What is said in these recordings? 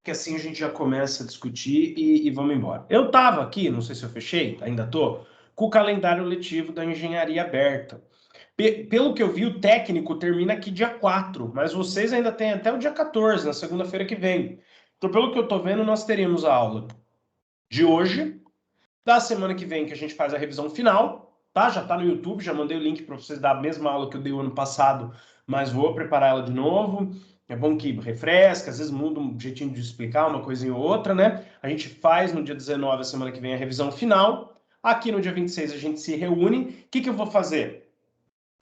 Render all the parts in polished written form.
que assim a gente já começa a discutir e vamos embora. Eu estava aqui, não sei se eu fechei, ainda estou, com o calendário letivo da engenharia aberta. Pelo que eu vi, o técnico termina aqui dia 4, mas vocês ainda têm até o dia 14, na segunda-feira que vem. Então, pelo que eu estou vendo, nós teríamos a aula de hoje, da semana que vem, que a gente faz a revisão final, tá? Já está no YouTube, já mandei o link para vocês da mesma aula que eu dei o ano passado, mas vou preparar ela de novo. É bom que refresca, às vezes muda um jeitinho de explicar uma coisinha ou outra, né? A gente faz no dia 19, a semana que vem, a revisão final. Aqui no dia 26 a gente se reúne. O que eu vou fazer?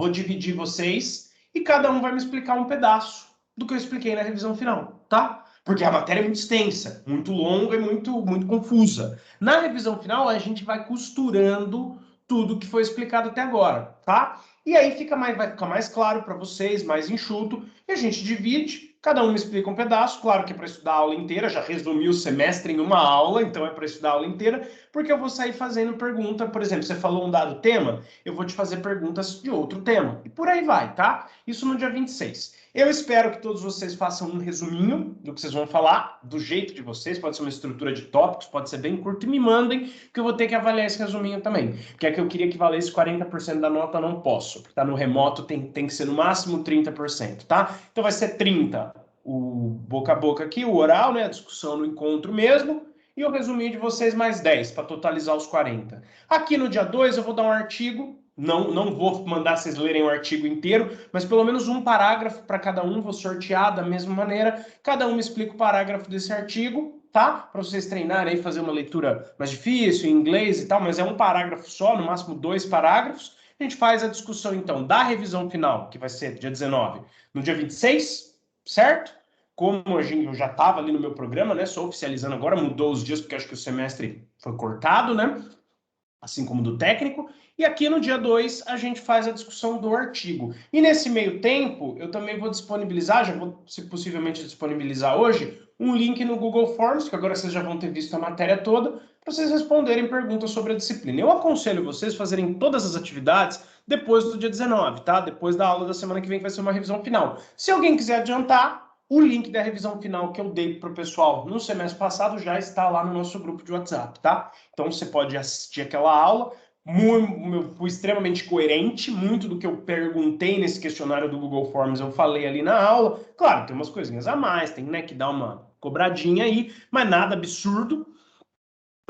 Vou dividir vocês e cada um vai me explicar um pedaço do que eu expliquei na revisão final, tá? Porque a matéria é muito extensa, muito longa e muito confusa. Na revisão final, a gente vai costurando tudo que foi explicado até agora, tá? E aí vai ficar mais claro para vocês, mais enxuto, e a gente divide, cada um me explica um pedaço, claro que é para estudar a aula inteira, já resumi o semestre em uma aula, então é para estudar a aula inteira, porque eu vou sair fazendo pergunta, por exemplo, você falou um dado tema, eu vou te fazer perguntas de outro tema, e por aí vai, tá? Isso no dia 26. Eu espero que todos vocês façam um resuminho do que vocês vão falar, do jeito de vocês, pode ser uma estrutura de tópicos, pode ser bem curto, e me mandem, que eu vou ter que avaliar esse resuminho também. Que é que eu queria que valesse 40% da nota, não posso. Porque tá no remoto, tem que ser no máximo 30%, tá? Então vai ser 30 o boca a boca aqui, o oral, né, a discussão no encontro mesmo, e o resuminho de vocês mais 10, para totalizar os 40. Aqui no dia 2 eu vou dar um artigo, não vou mandar vocês lerem o artigo inteiro, mas pelo menos um parágrafo para cada um, vou sortear da mesma maneira, cada um me explica o parágrafo desse artigo, tá? Para vocês treinarem aí, fazer uma leitura mais difícil, em inglês e tal, mas é um parágrafo só, no máximo 2 parágrafos. A gente faz a discussão, então, da revisão final, que vai ser dia 19, no dia 26, certo? Como eu já estava ali no meu programa, né? Só oficializando agora, mudou os dias, porque acho que o semestre foi cortado, né? Assim como do técnico, e aqui no dia 2 a gente faz a discussão do artigo. E nesse meio tempo, eu também vou disponibilizar, já vou, se possivelmente disponibilizar hoje, um link no Google Forms, que agora vocês já vão ter visto a matéria toda, para vocês responderem perguntas sobre a disciplina. Eu aconselho vocês fazerem todas as atividades depois do dia 19, tá? Depois da aula da semana que vem, que vai ser uma revisão final. Se alguém quiser adiantar, o link da revisão final que eu dei para o pessoal no semestre passado já está lá no nosso grupo de WhatsApp, tá? Então você pode assistir aquela aula. Fui extremamente coerente, muito do que eu perguntei nesse questionário do Google Forms eu falei ali na aula. Claro, tem umas coisinhas a mais, tem, né, que dar uma cobradinha aí, mas nada absurdo.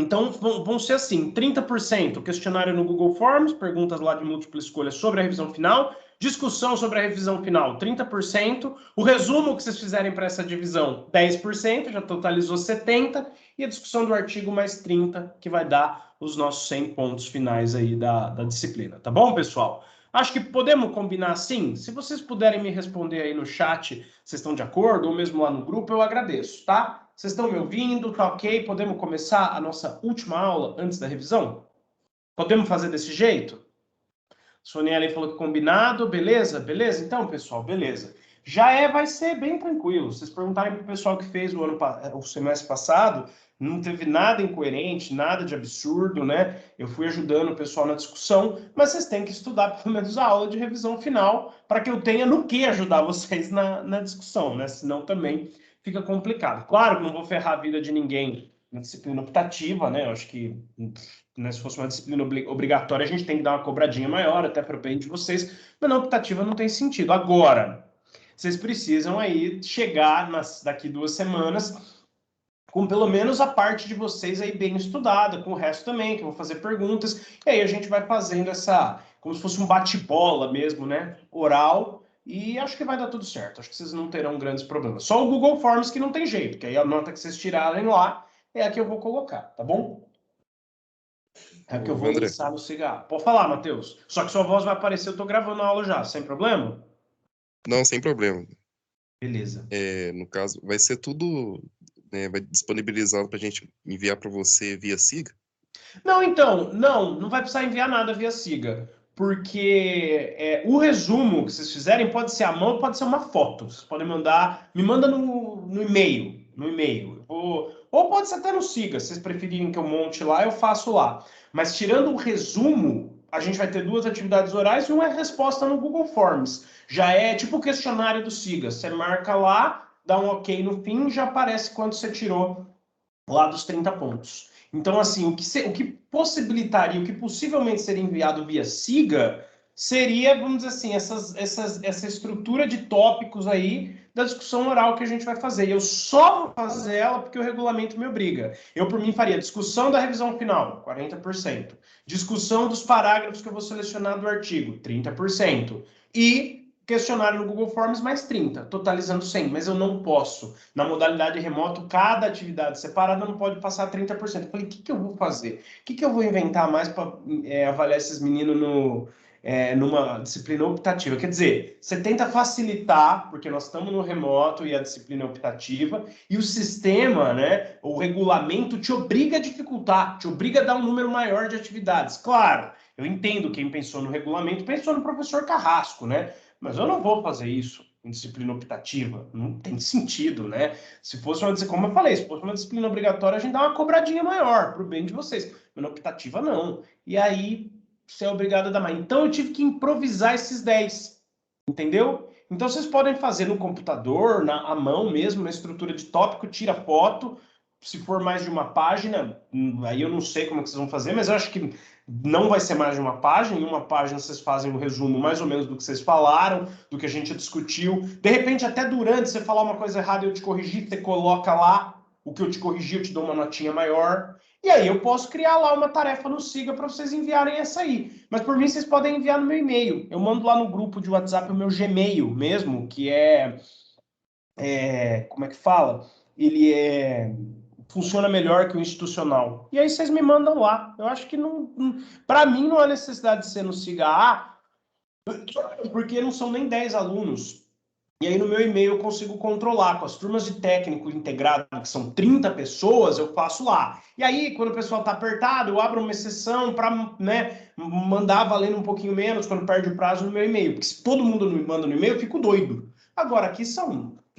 Então, vão ser assim, 30% questionário no Google Forms, perguntas lá de múltipla escolha sobre a revisão final, discussão sobre a revisão final, 30%, o resumo que vocês fizerem para essa divisão, 10%, já totalizou 70%, e a discussão do artigo mais 30%, que vai dar os nossos 100 pontos finais aí da disciplina. Tá bom, pessoal? Acho que podemos combinar assim? Se vocês puderem me responder aí no chat, vocês estão de acordo, ou mesmo lá no grupo, eu agradeço, tá? Vocês estão me ouvindo? Tá ok? Podemos começar a nossa última aula antes da revisão? Podemos fazer desse jeito? Soniela falou que combinado, beleza? Beleza? Então, pessoal, beleza. Vai ser bem tranquilo. Vocês perguntarem para o pessoal que fez o semestre passado, não teve nada incoerente, nada de absurdo, né? Eu fui ajudando o pessoal na discussão, mas vocês têm que estudar pelo menos a aula de revisão final para que eu tenha no que ajudar vocês na discussão, né? Senão também fica complicado. Claro que não vou ferrar a vida de ninguém na disciplina optativa, né? Eu acho que, né, se fosse uma disciplina obrigatória, a gente tem que dar uma cobradinha maior, até para o bem de vocês, mas na optativa não tem sentido. Agora, vocês precisam aí chegar daqui 2 semanas com pelo menos a parte de vocês aí bem estudada, com o resto também, que eu vou fazer perguntas, e aí a gente vai fazendo como se fosse um bate-bola mesmo, né? Oral, e acho que vai dar tudo certo. Acho que vocês não terão grandes problemas. Só o Google Forms que não tem jeito, que aí a nota que vocês tirarem lá é a que eu vou colocar, tá bom? É a que eu vou André. lançar no cigarro. Pode falar, Matheus. Só que sua voz vai aparecer, eu tô gravando a aula já, sem problema? Não, sem problema. Beleza. No caso, vai ser tudo, né, vai disponibilizado para a gente enviar para você via SIGA? Não, então, não vai precisar enviar nada via SIGA, porque o resumo que vocês fizerem pode ser à mão, pode ser uma foto. Vocês podem mandar, me manda no e-mail, ou pode ser até no SIGA, se vocês preferirem que eu monte lá, eu faço lá. Mas tirando o resumo, a gente vai ter 2 atividades orais e uma resposta no Google Forms. Já é tipo o questionário do SIGA, você marca lá, dá um ok no fim, já aparece quanto você tirou lá dos 30 pontos. Então, assim, o que possibilitaria, o que possivelmente seria enviado via SIGA, seria, vamos dizer assim, essa estrutura de tópicos aí da discussão oral que a gente vai fazer. E eu só vou fazer ela porque o regulamento me obriga. Eu, por mim, faria discussão da revisão final, 40%. Discussão dos parágrafos que eu vou selecionar do artigo, 30%. E questionário no Google Forms mais 30, totalizando 100, mas eu não posso. Na modalidade remoto, cada atividade separada não pode passar 30%. Eu falei, o que eu vou fazer? O que eu vou inventar mais para avaliar esses meninos numa disciplina optativa? Quer dizer, você tenta facilitar, porque nós estamos no remoto e a disciplina é optativa, e o sistema, né, o regulamento te obriga a dificultar, te obriga a dar um número maior de atividades. Claro, eu entendo quem pensou no regulamento, pensou no professor Carrasco, né? Mas eu não vou fazer isso em disciplina optativa. Não tem sentido, né? Se fosse uma disciplina, como eu falei, se fosse uma disciplina obrigatória, a gente dá uma cobradinha maior para o bem de vocês. Mas na optativa, não. E aí, você é obrigado a dar mais. Então, eu tive que improvisar esses 10. Entendeu? Então, vocês podem fazer no computador, à mão mesmo, na estrutura de tópico, tira foto. Se for mais de uma página, aí eu não sei como é que vocês vão fazer, mas eu acho que não vai ser mais de uma página. Em uma página vocês fazem um resumo mais ou menos do que vocês falaram, do que a gente discutiu. De repente, até durante você falar uma coisa errada e eu te corrigir, você coloca lá o que eu te corrigi, eu te dou uma notinha maior. E aí eu posso criar lá uma tarefa no Siga para vocês enviarem essa aí. Mas por mim, vocês podem enviar no meu e-mail. Eu mando lá no grupo de WhatsApp o meu Gmail mesmo, que como é que fala? Ele funciona melhor que o institucional. E aí vocês me mandam lá. Eu acho que para mim não há necessidade de ser no Siga A, porque não são nem 10 alunos. E aí no meu e-mail eu consigo controlar. Com as turmas de técnico integrado, que são 30 pessoas, eu faço lá. E aí, quando o pessoal está apertado, eu abro uma exceção para, né, mandar valendo um pouquinho menos quando perde o prazo no meu e-mail. Porque se todo mundo me manda no e-mail, eu fico doido. Agora, aqui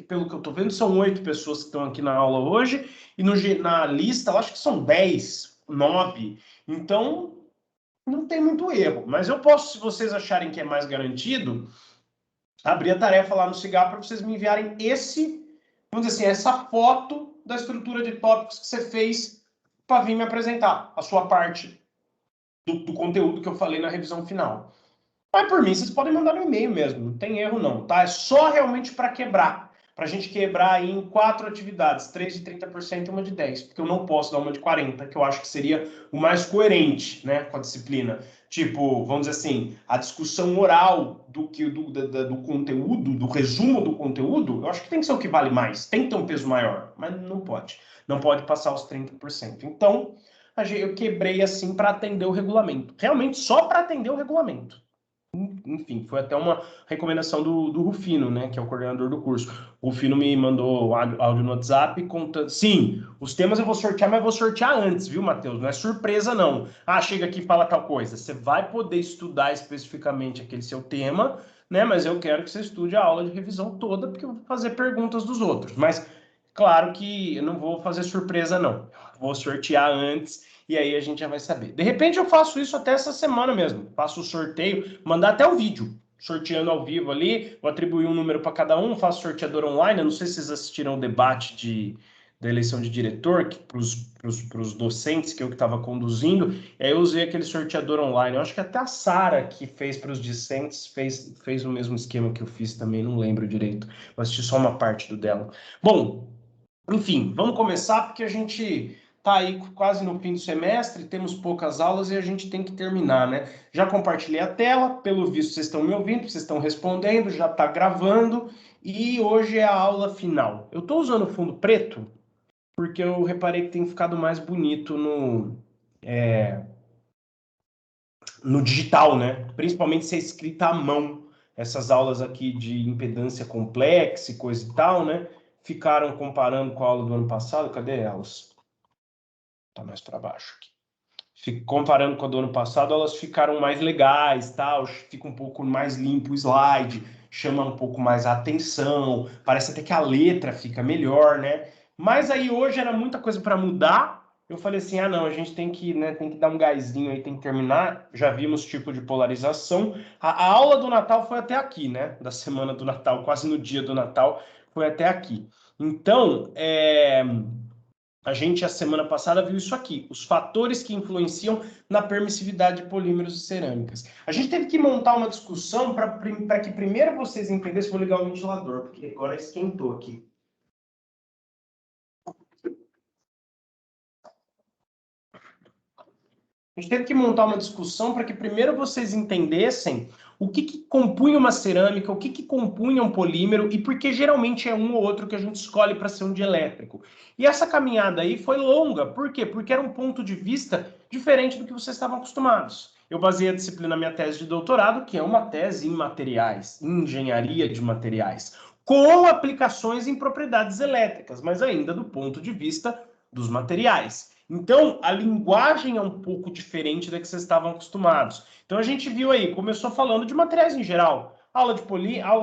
pelo que eu estou vendo, são 8 pessoas que estão aqui na aula hoje. E na lista, eu acho que são 10, 9. Então, não tem muito erro. Mas eu posso, se vocês acharem que é mais garantido, abrir a tarefa lá no Cigar para vocês me enviarem vamos dizer assim, essa foto da estrutura de tópicos que você fez para vir me apresentar, a sua parte do conteúdo que eu falei na revisão final. Mas por mim, vocês podem mandar no e-mail mesmo, não tem erro não, tá? É só realmente para quebrar, para a gente quebrar aí em 4 atividades, 3 de 30% e uma de 10%, porque eu não posso dar uma de 40%, que eu acho que seria o mais coerente, né, com a disciplina. Tipo, vamos dizer assim, a discussão oral do conteúdo, do resumo do conteúdo, eu acho que tem que ser o que vale mais, tem que ter um peso maior, mas não pode. Não pode passar os 30%. Então, eu quebrei assim para atender o regulamento. Realmente só para atender o regulamento. Enfim, foi até uma recomendação do Rufino, né, que é o coordenador do curso. O Rufino me mandou áudio no WhatsApp contando. Sim, os temas eu vou sortear, mas vou sortear antes, viu, Matheus? Não é surpresa, não. Ah, chega aqui e fala tal coisa. Você vai poder estudar especificamente aquele seu tema, né? Mas eu quero que você estude a aula de revisão toda, porque eu vou fazer perguntas dos outros. Mas, claro que eu não vou fazer surpresa, não. Vou sortear antes. E aí a gente já vai saber. De repente eu faço isso até essa semana mesmo. Faço o sorteio, mandar até o vídeo, sorteando ao vivo ali, vou atribuir um número para cada um, faço sorteador online. Eu não sei se vocês assistiram o debate da eleição de diretor, para os docentes, que eu que estava conduzindo, e aí eu usei aquele sorteador online. Eu acho que até a Sara, que fez para os discentes, fez o mesmo esquema que eu fiz também, não lembro direito. Eu assisti só uma parte do dela. Bom, enfim, vamos começar porque a gente está aí quase no fim do semestre, temos poucas aulas e a gente tem que terminar, né? Já compartilhei a tela, pelo visto vocês estão me ouvindo, vocês estão respondendo, já está gravando e hoje é a aula final. Eu estou usando fundo preto porque eu reparei que tem ficado mais bonito no digital, né? Principalmente se é escrita à mão. Essas aulas aqui de impedância complexa e coisa e tal, né? Ficaram comparando com a aula do ano passado. Cadê elas? Tá mais para baixo aqui. Comparando com a do ano passado, elas ficaram mais legais, tal, fica um pouco mais limpo o slide, chama um pouco mais a atenção, parece até que a letra fica melhor, né? Mas aí hoje era muita coisa para mudar. Eu falei assim, não, a gente tem que, né, tem que dar um gásinho aí, tem que terminar. Já vimos tipo de polarização. A aula do Natal foi até aqui, né? Da semana do Natal, quase no dia do Natal. foi até aqui. Então, a gente, a semana passada, viu isso aqui, os fatores que influenciam na permissividade de polímeros e cerâmicas. A gente teve que montar uma discussão para que primeiro vocês entendessem. Vou ligar o ventilador, porque agora esquentou aqui. A gente teve que montar uma discussão para que primeiro vocês entendessem o que compunha uma cerâmica, o que compunha um polímero e por que geralmente é um ou outro que a gente escolhe para ser um dielétrico. E essa caminhada aí foi longa. Por quê? Porque era um ponto de vista diferente do que vocês estavam acostumados. Eu baseei a disciplina na minha tese de doutorado, que é uma tese em materiais, em engenharia de materiais, com aplicações em propriedades elétricas, mas ainda do ponto de vista dos materiais. Então, a linguagem é um pouco diferente da que vocês estavam acostumados. Então, a gente viu aí, começou falando de materiais em geral. Aula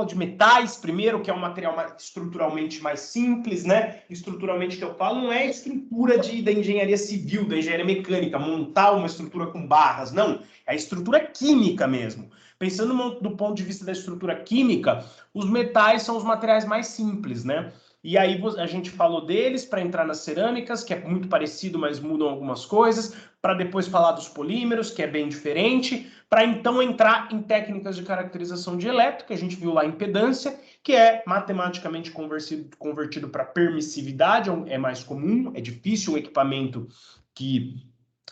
de metais, primeiro, que é um material estruturalmente mais simples, né? Estruturalmente que eu falo não é a estrutura da engenharia civil, da engenharia mecânica, montar uma estrutura com barras, não. É a estrutura química mesmo. Pensando do ponto de vista da estrutura química, os metais são os materiais mais simples, né? E aí a gente falou deles para entrar nas cerâmicas, que é muito parecido, mas mudam algumas coisas, para depois falar dos polímeros, que é bem diferente, para então entrar em técnicas de caracterização de elétrico, que a gente viu lá impedância, que é matematicamente convertido para permissividade, é mais comum, é difícil um equipamento que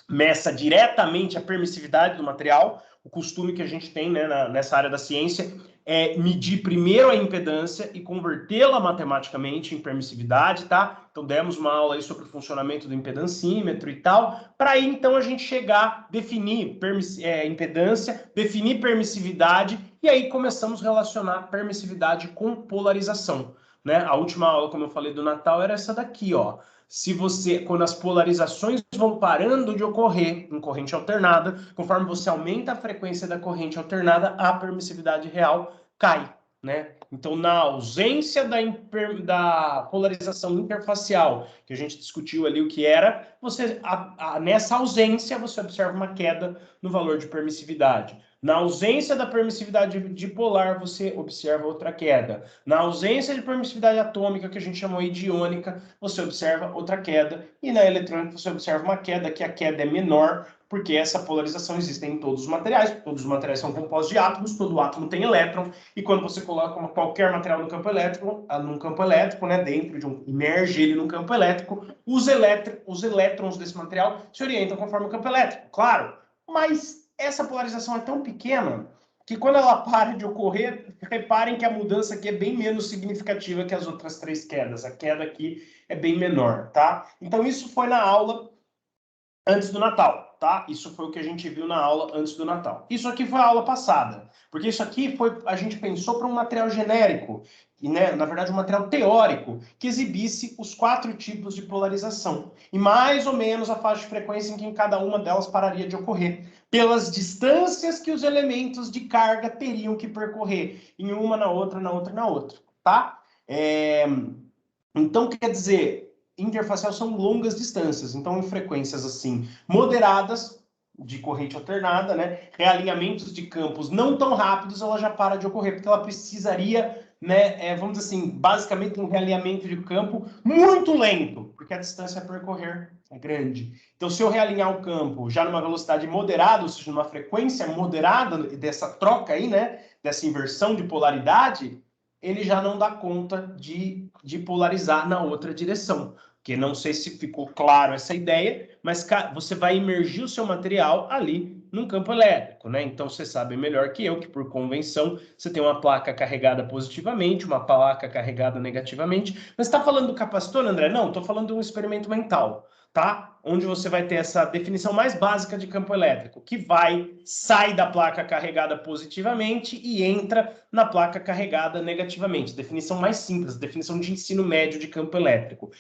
meça diretamente a permissividade do material. O costume que a gente tem, né, nessa área da ciência é medir primeiro a impedância e convertê-la matematicamente em permissividade, tá? Então, demos uma aula aí sobre o funcionamento do impedancímetro e tal, para aí, então, a gente chegar, definir impedância, definir permissividade, e aí começamos a relacionar permissividade com polarização, né? A última aula, como eu falei, do Natal, era essa daqui, ó. Quando as polarizações vão parando de ocorrer em corrente alternada, conforme você aumenta a frequência da corrente alternada, a permissividade real cai, né? Então, na ausência da polarização interfacial, que a gente discutiu ali o que era, nessa ausência você observa uma queda no valor de permissividade. Na ausência da permissividade dipolar, você observa outra queda. Na ausência de permissividade atômica, que a gente chamou aí de iônica, você observa outra queda. E na eletrônica, você observa uma queda, que a queda é menor, porque essa polarização existe em todos os materiais são compostos de átomos, todo átomo tem elétron, e quando você coloca qualquer material no campo elétrico, né, imerge ele no campo elétrico, os elétrons desse material se orientam conforme o campo elétrico, claro, mas essa polarização é tão pequena que quando ela para de ocorrer, reparem que a mudança aqui é bem menos significativa que as outras três quedas. A queda aqui é bem menor, tá? Então, isso foi na aula antes do Natal, tá? Isso foi o que a gente viu na aula antes do Natal. Isso aqui foi a aula passada, porque isso aqui a gente pensou para um material genérico, e, né, na verdade, um material teórico, que exibisse os 4 tipos de polarização, e mais ou menos a faixa de frequência em que cada uma delas pararia de ocorrer, pelas distâncias que os elementos de carga teriam que percorrer, em uma, na outra, na outra, na outra, tá? Então, quer dizer, interfacial são longas distâncias, então em frequências assim moderadas, de corrente alternada, né, realinhamentos de campos não tão rápidos, ela já para de ocorrer, porque ela precisaria, né, vamos dizer assim, basicamente um realinhamento de campo muito lento, porque a distância a percorrer é grande. Então, se eu realinhar o campo já numa velocidade moderada, ou seja, numa frequência moderada dessa troca aí, né, dessa inversão de polaridade, ele já não dá conta de polarizar na outra direção. Porque não sei se ficou claro essa ideia, mas você vai imergir o seu material ali num campo elétrico, né? Então você sabe melhor que eu que, por convenção, você tem uma placa carregada positivamente, uma placa carregada negativamente. Mas está falando do capacitor, André? Não, estou falando de um experimento mental, tá? Onde você vai ter essa definição mais básica de campo elétrico, que sai da placa carregada positivamente e entra na placa carregada negativamente. Definição mais simples, definição de ensino médio de campo elétrico.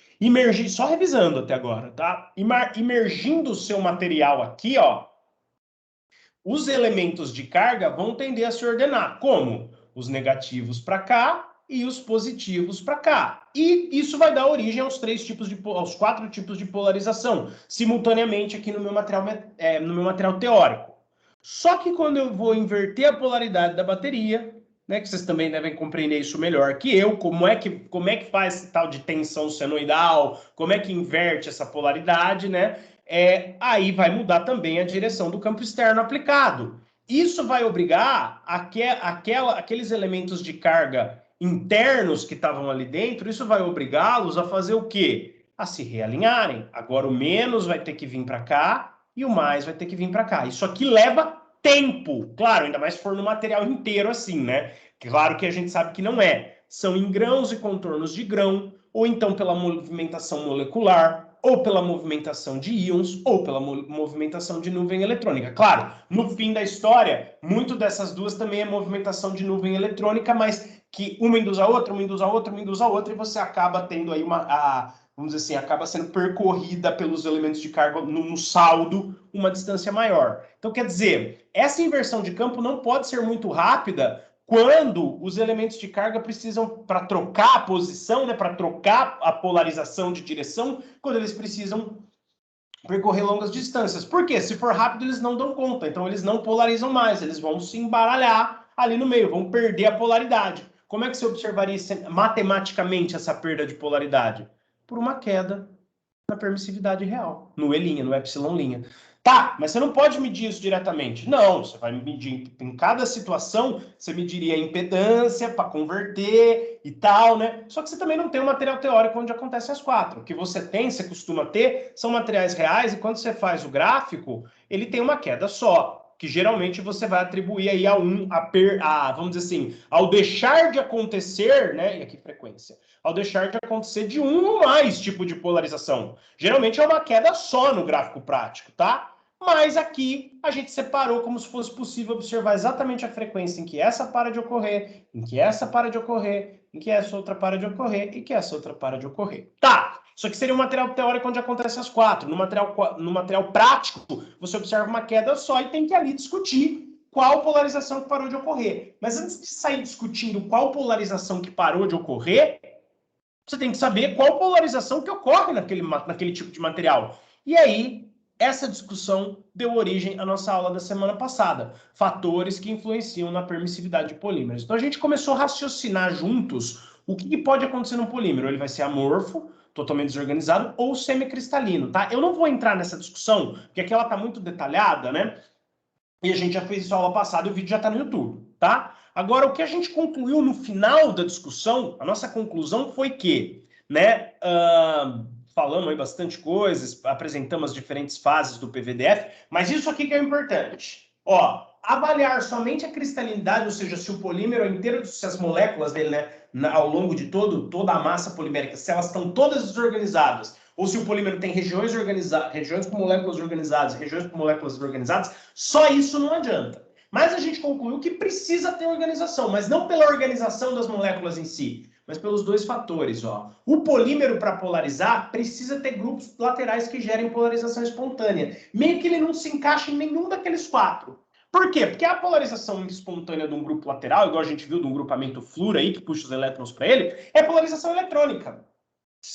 Só revisando até agora, tá? Imergindo o seu material aqui, ó, os elementos de carga vão tender a se ordenar. Como? Os negativos para cá e os positivos para cá. E isso vai dar origem aos 4 tipos de polarização, simultaneamente aqui no meu material teórico. Só que quando eu vou inverter a polaridade da bateria, né, que vocês também devem compreender isso melhor que eu, como é que faz esse tal de tensão senoidal, como é que inverte essa polaridade, né? Aí vai mudar também a direção do campo externo aplicado. Isso vai obrigar aqueles elementos de carga internos que estavam ali dentro, isso vai obrigá-los a fazer o quê? A se realinharem. Agora o menos vai ter que vir para cá e o mais vai ter que vir para cá. Isso aqui leva tempo, claro, ainda mais se for no material inteiro assim, né? Claro que a gente sabe que não é. São em grãos e contornos de grão, ou então pela movimentação molecular, ou pela movimentação de íons, ou pela movimentação de nuvem eletrônica. Claro, no fim da história, muito dessas duas também é movimentação de nuvem eletrônica, mas que uma induz a outra, uma induz a outra, uma induz a outra, e você acaba tendo aí vamos dizer assim, acaba sendo percorrida pelos elementos de carga no saldo uma distância maior. Então, quer dizer, essa inversão de campo não pode ser muito rápida quando os elementos de carga precisam, para trocar a posição, né, para trocar a polarização de direção, quando eles precisam percorrer longas distâncias. Por quê? Se for rápido, eles não dão conta, então eles não polarizam mais, eles vão se embaralhar ali no meio, vão perder a polaridade. Como é que você observaria matematicamente essa perda de polaridade? Por uma queda na permissividade real, no E', no ε'L'. Tá, mas você não pode medir isso diretamente. Não, você vai medir em cada situação, você mediria a impedância para converter e tal, né? Só que você também não tem um material teórico onde acontece as quatro. O que você tem, você costuma ter, são materiais reais, e quando você faz o gráfico, ele tem uma queda só, que geralmente você vai atribuir aí vamos dizer assim, ao deixar de acontecer, né? E aqui frequência. Ao deixar de acontecer de um ou mais tipo de polarização. Geralmente é uma queda só no gráfico prático, tá? Mas aqui a gente separou como se fosse possível observar exatamente a frequência em que essa para de ocorrer, em que essa para de ocorrer, em que essa outra para de ocorrer e que essa outra para de ocorrer. Tá, isso aqui seria um material teórico onde acontece as quatro. No material prático, você observa uma queda só e tem que ali discutir qual polarização que parou de ocorrer. Mas antes de sair discutindo qual polarização que parou de ocorrer, você tem que saber qual polarização que ocorre naquele tipo de material. E aí, essa discussão deu origem à nossa aula da semana passada. Fatores que influenciam na permissividade de polímeros. Então, a gente começou a raciocinar juntos o que pode acontecer no polímero. Ele vai ser amorfo, totalmente desorganizado, ou semicristalino, tá? Eu não vou entrar nessa discussão, porque aqui ela está muito detalhada, né? E a gente já fez isso na aula passada e o vídeo já está no YouTube, tá? Agora, o que a gente concluiu no final da discussão, a nossa conclusão foi que, né, falamos aí bastante coisas, apresentamos as diferentes fases do PVDF, mas isso aqui que é importante. Ó, avaliar somente a cristalinidade, ou seja, se o polímero é inteiro, se as moléculas dele, né, ao longo de toda a massa polimérica, se elas estão todas desorganizadas, ou se o polímero tem regiões com moléculas organizadas, regiões com moléculas desorganizadas, só isso não adianta. Mas a gente concluiu que precisa ter organização, mas não pela organização das moléculas em si, mas pelos dois fatores. Ó. O polímero, para polarizar, precisa ter grupos laterais que gerem polarização espontânea. Meio que ele não se encaixa em nenhum daqueles quatro. Por quê? Porque a polarização espontânea de um grupo lateral, igual a gente viu de um grupamento fluor aí, que puxa os elétrons para ele, é polarização eletrônica,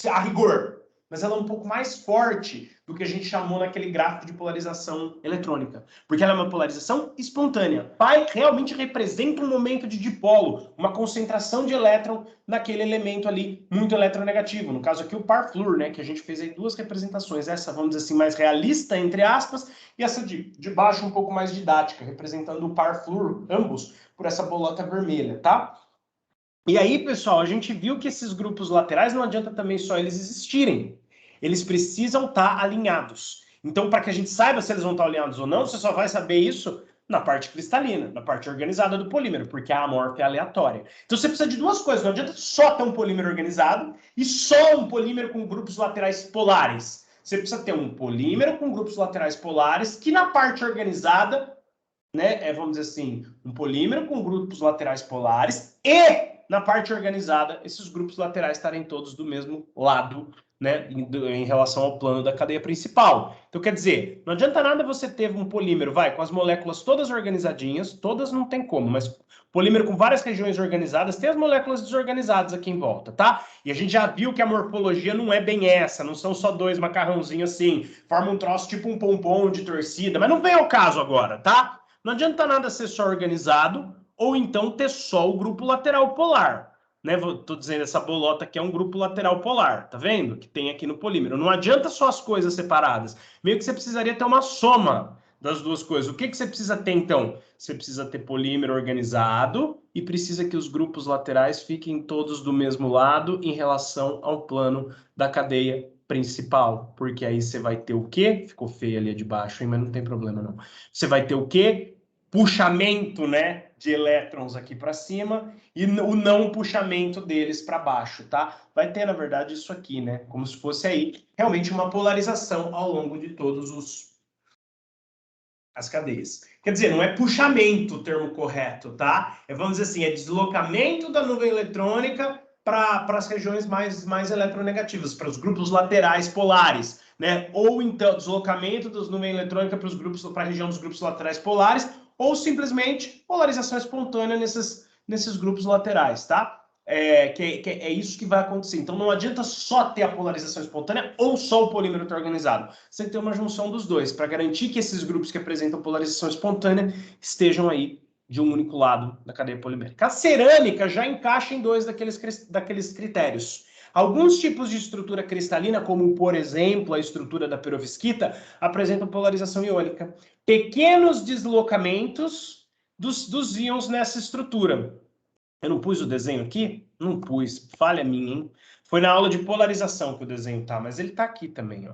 a rigor. Mas ela é um pouco mais forte do que a gente chamou naquele gráfico de polarização eletrônica. Porque ela é uma polarização espontânea. Pi realmente representa um momento de dipolo, uma concentração de elétron naquele elemento ali muito eletronegativo. No caso aqui o par fluor, né, que a gente fez aí duas representações. Essa, vamos dizer assim, mais realista, entre aspas, e essa de baixo um pouco mais didática, representando o par fluor, ambos, por essa bolota vermelha, tá? E aí, pessoal, a gente viu que esses grupos laterais não adianta também só eles existirem. Eles precisam estar alinhados. Então, para que a gente saiba se eles vão estar alinhados ou não, você só vai saber isso na parte cristalina, na parte organizada do polímero, porque a amorfa é aleatória. Então, você precisa de duas coisas. Não adianta só ter um polímero organizado e só um polímero com grupos laterais polares. Você precisa ter um polímero com grupos laterais polares que na parte organizada, né, vamos dizer assim, um polímero com grupos laterais polares e na parte organizada, esses grupos laterais estarem todos do mesmo lado, né, em relação ao plano da cadeia principal. Então, quer dizer, não adianta nada você ter um polímero, com as moléculas todas organizadinhas, todas não tem como, mas polímero com várias regiões organizadas, tem as moléculas desorganizadas aqui em volta, tá? E a gente já viu que a morfologia não é bem essa, não são só dois macarrãozinhos assim, forma um troço tipo um pompom de torcida, mas não vem ao caso agora, tá? Não adianta nada ser só organizado, ou então ter só o grupo lateral polar. Né? Estou dizendo, essa bolota aqui é um grupo lateral polar, tá vendo? Que tem aqui no polímero. Não adianta só as coisas separadas. Meio que você precisaria ter uma soma das duas coisas. O que você precisa ter, então? Você precisa ter polímero organizado e precisa que os grupos laterais fiquem todos do mesmo lado em relação ao plano da cadeia principal. Porque aí você vai ter o quê? Ficou feio ali de baixo, hein? Mas não tem problema, não. Você vai ter o quê? Puxamento, né, de elétrons aqui para cima e o não puxamento deles para baixo, tá? Vai ter, na verdade, isso aqui, né? Como se fosse aí realmente uma polarização ao longo de todos as cadeias. Quer dizer, não é puxamento o termo correto, tá? Vamos dizer assim, é deslocamento da nuvem eletrônica para as regiões mais eletronegativas, para os grupos laterais polares, né? Ou então deslocamento das nuvens eletrônicas para a região dos grupos laterais polares, ou simplesmente polarização espontânea nesses grupos laterais, tá? É isso que vai acontecer. Então não adianta só ter a polarização espontânea ou só o polímero estar organizado. Você tem que ter uma junção dos dois, para garantir que esses grupos que apresentam polarização espontânea estejam aí de um único lado da cadeia polimérica. A cerâmica já encaixa em dois daqueles critérios. Alguns tipos de estrutura cristalina, como por exemplo a estrutura da perovskita, apresentam polarização iônica. Pequenos deslocamentos dos íons nessa estrutura. Eu não pus o desenho aqui? Não pus. Falha minha, hein? Foi na aula de polarização que o desenho tá, mas ele tá aqui também, ó.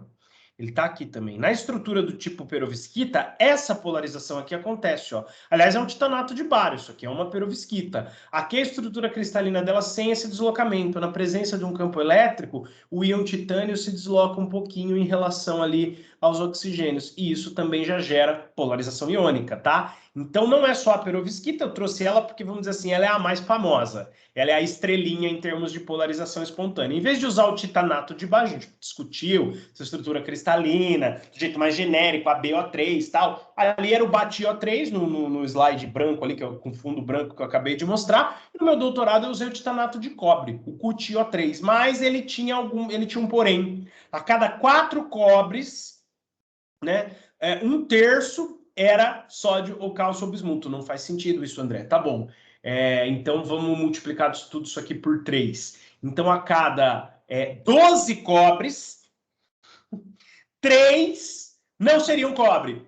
Ele tá aqui também. Na estrutura do tipo perovskita, essa polarização aqui acontece, ó. Aliás, é um titanato de bário, isso aqui é uma perovskita. Aqui a estrutura cristalina dela sem esse deslocamento. Na presença de um campo elétrico, o íon titânio se desloca um pouquinho em relação ali aos oxigênios. E isso também já gera polarização iônica, tá? Então não é só a perovskita, eu trouxe ela porque, vamos dizer assim, ela é a mais famosa. Ela é a estrelinha em termos de polarização espontânea. Em vez de usar o titanato de bário, a gente discutiu essa estrutura cristalina, do jeito mais genérico, a BO3 e tal. Ali era o BaTiO3 no slide branco ali, que é com fundo branco que eu acabei de mostrar. E no meu doutorado eu usei o titanato de cobre, o CuTiO3. Mas ele tinha um porém. A cada 4 cobres, né, um terço era sódio ou cálcio ou bismuto. Não faz sentido isso, André. Tá bom. Então, vamos multiplicar tudo isso aqui por 3. Então, a cada 12 cobres, 3 não seriam cobre.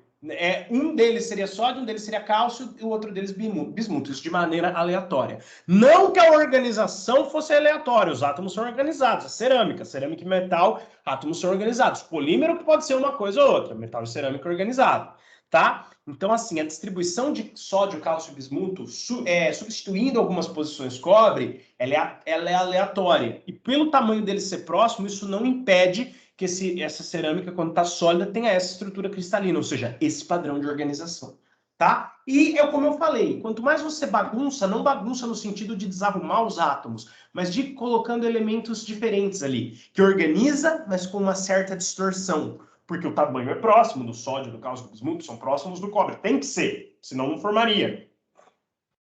Um deles seria sódio, um deles seria cálcio e o outro deles bismuto. Isso de maneira aleatória. Não que a organização fosse aleatória. Os átomos são organizados. A cerâmica e metal, átomos são organizados. Polímero pode ser uma coisa ou outra. Metal e cerâmica organizado. Tá? Então, assim, a distribuição de sódio, cálcio e bismuto, substituindo algumas posições cobre, ela é aleatória. E pelo tamanho dele ser próximo, isso não impede que essa cerâmica, quando está sólida, tenha essa estrutura cristalina, ou seja, esse padrão de organização. Tá? E como eu falei, quanto mais você bagunça, não bagunça no sentido de desarrumar os átomos, mas de colocando elementos diferentes ali, que organiza, mas com uma certa distorção. Porque o tamanho é próximo do sódio, do cálcio, do bismuto, são próximos do cobre. Tem que ser, senão não formaria.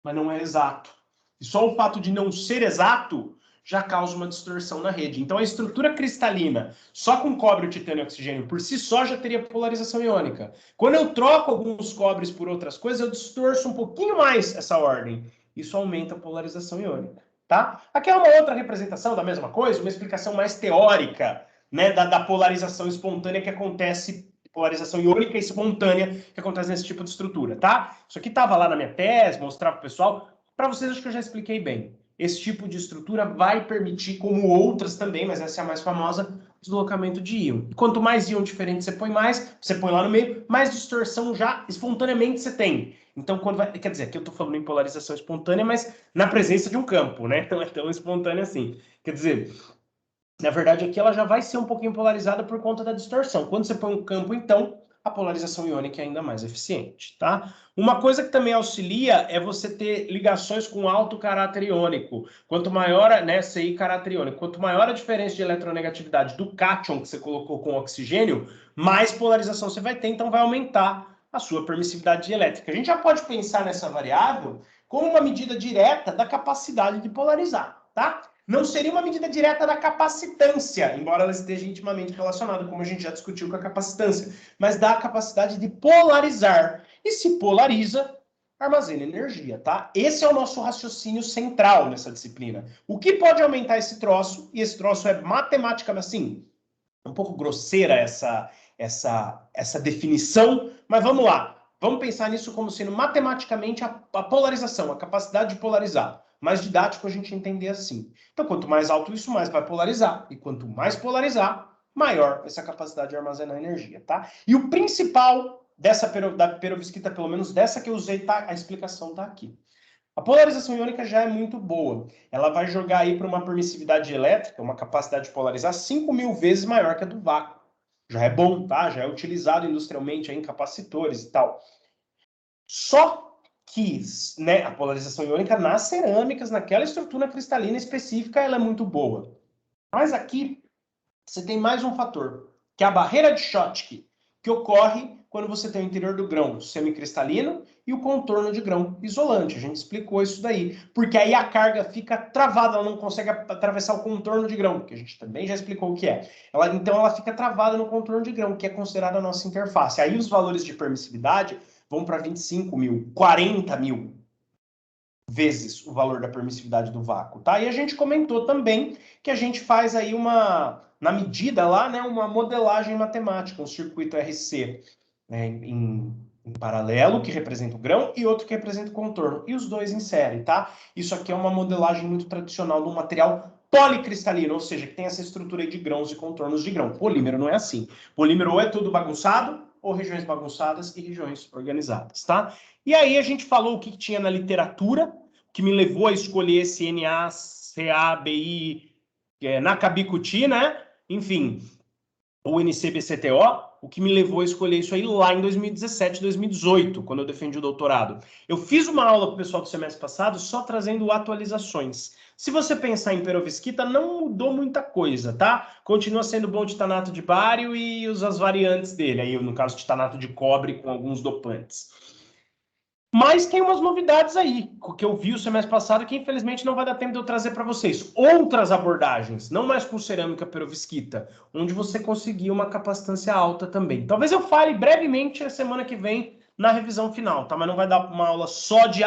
Mas não é exato. E só o fato de não ser exato já causa uma distorção na rede. Então, a estrutura cristalina, só com cobre, titânio e oxigênio, por si só já teria polarização iônica. Quando eu troco alguns cobres por outras coisas, eu distorço um pouquinho mais essa ordem. Isso aumenta a polarização iônica. Tá? Aqui é uma outra representação da mesma coisa, uma explicação mais teórica, né, da polarização espontânea que acontece, polarização iônica e espontânea que acontece nesse tipo de estrutura, tá? Isso aqui estava lá na minha tese, mostrar para o pessoal. Para vocês, acho que eu já expliquei bem. Esse tipo de estrutura vai permitir, como outras também, mas essa é a mais famosa, deslocamento de íon. Quanto mais íon diferente você põe você põe lá no meio, mais distorção já espontaneamente você tem. Então, quer dizer, aqui eu estou falando em polarização espontânea, mas na presença de um campo, né? Não é tão espontânea assim. Quer dizer, na verdade, aqui ela já vai ser um pouquinho polarizada por conta da distorção. Quando você põe um campo, então, a polarização iônica é ainda mais eficiente, tá? Uma coisa que também auxilia é você ter ligações com alto caráter iônico. Quanto maior, né, CI caráter iônico, quanto maior a diferença de eletronegatividade do cátion que você colocou com oxigênio, mais polarização você vai ter, então vai aumentar a sua permissividade elétrica. A gente já pode pensar nessa variável como uma medida direta da capacidade de polarizar, tá? Não seria uma medida direta da capacitância, embora ela esteja intimamente relacionada, como a gente já discutiu com a capacitância, mas da capacidade de polarizar. E se polariza, armazena energia, tá? Esse é o nosso raciocínio central nessa disciplina. O que pode aumentar esse troço, e esse troço é matematicamente, assim, um pouco grosseira essa definição, mas vamos lá. Vamos pensar nisso como sendo matematicamente a polarização, a capacidade de polarizar. Mais didático a gente entender assim. Então, quanto mais alto isso, mais vai polarizar. E quanto mais polarizar, maior essa capacidade de armazenar energia, tá? E o principal da perovskita, pelo menos dessa que eu usei, tá? A explicação tá aqui. A polarização iônica já é muito boa. Ela vai jogar aí para uma permissividade elétrica, uma capacidade de polarizar 5.000 vezes maior que a do vácuo. Já é bom, tá? Já é utilizado industrialmente em capacitores e tal. Só que, né, a polarização iônica nas cerâmicas, naquela estrutura cristalina específica, ela é muito boa. Mas aqui você tem mais um fator, que é a barreira de Schottky, que ocorre quando você tem o interior do grão semicristalino e o contorno de grão isolante. A gente explicou isso daí, porque aí a carga fica travada, ela não consegue atravessar o contorno de grão, que a gente também já explicou o que é. Então ela fica travada no contorno de grão, que é considerada a nossa interface. Aí os valores de permissividade vão para 25.000, 40.000 vezes o valor da permissividade do vácuo, tá? E a gente comentou também que a gente faz aí na medida lá, né, uma modelagem matemática, um circuito RC, né, em paralelo, que representa o grão, e outro que representa o contorno, e os dois em série, tá? Isso aqui é uma modelagem muito tradicional de um material policristalino, ou seja, que tem essa estrutura aí de grãos e contornos de grão. Polímero não é assim. Polímero ou é tudo bagunçado, ou regiões bagunçadas e regiões organizadas, tá? E aí a gente falou o que tinha na literatura, que me levou a escolher esse NACABI Nakabi-Kuti, né? Enfim, o NCBCTO, o que me levou a escolher isso aí lá em 2017, 2018, quando eu defendi o doutorado. Eu fiz uma aula para o pessoal do semestre passado só trazendo atualizações. Se você pensar em perovskita, não mudou muita coisa, tá? Continua sendo bom titanato de bário e as variantes dele, aí no caso titanato de cobre com alguns dopantes. Mas tem umas novidades aí, que eu vi o semestre passado, que infelizmente não vai dar tempo de eu trazer para vocês. Outras abordagens, não mais com cerâmica perovskita, onde você conseguir uma capacitância alta também. Talvez eu fale brevemente a semana que vem na revisão final, tá? Mas não vai dar uma aula só de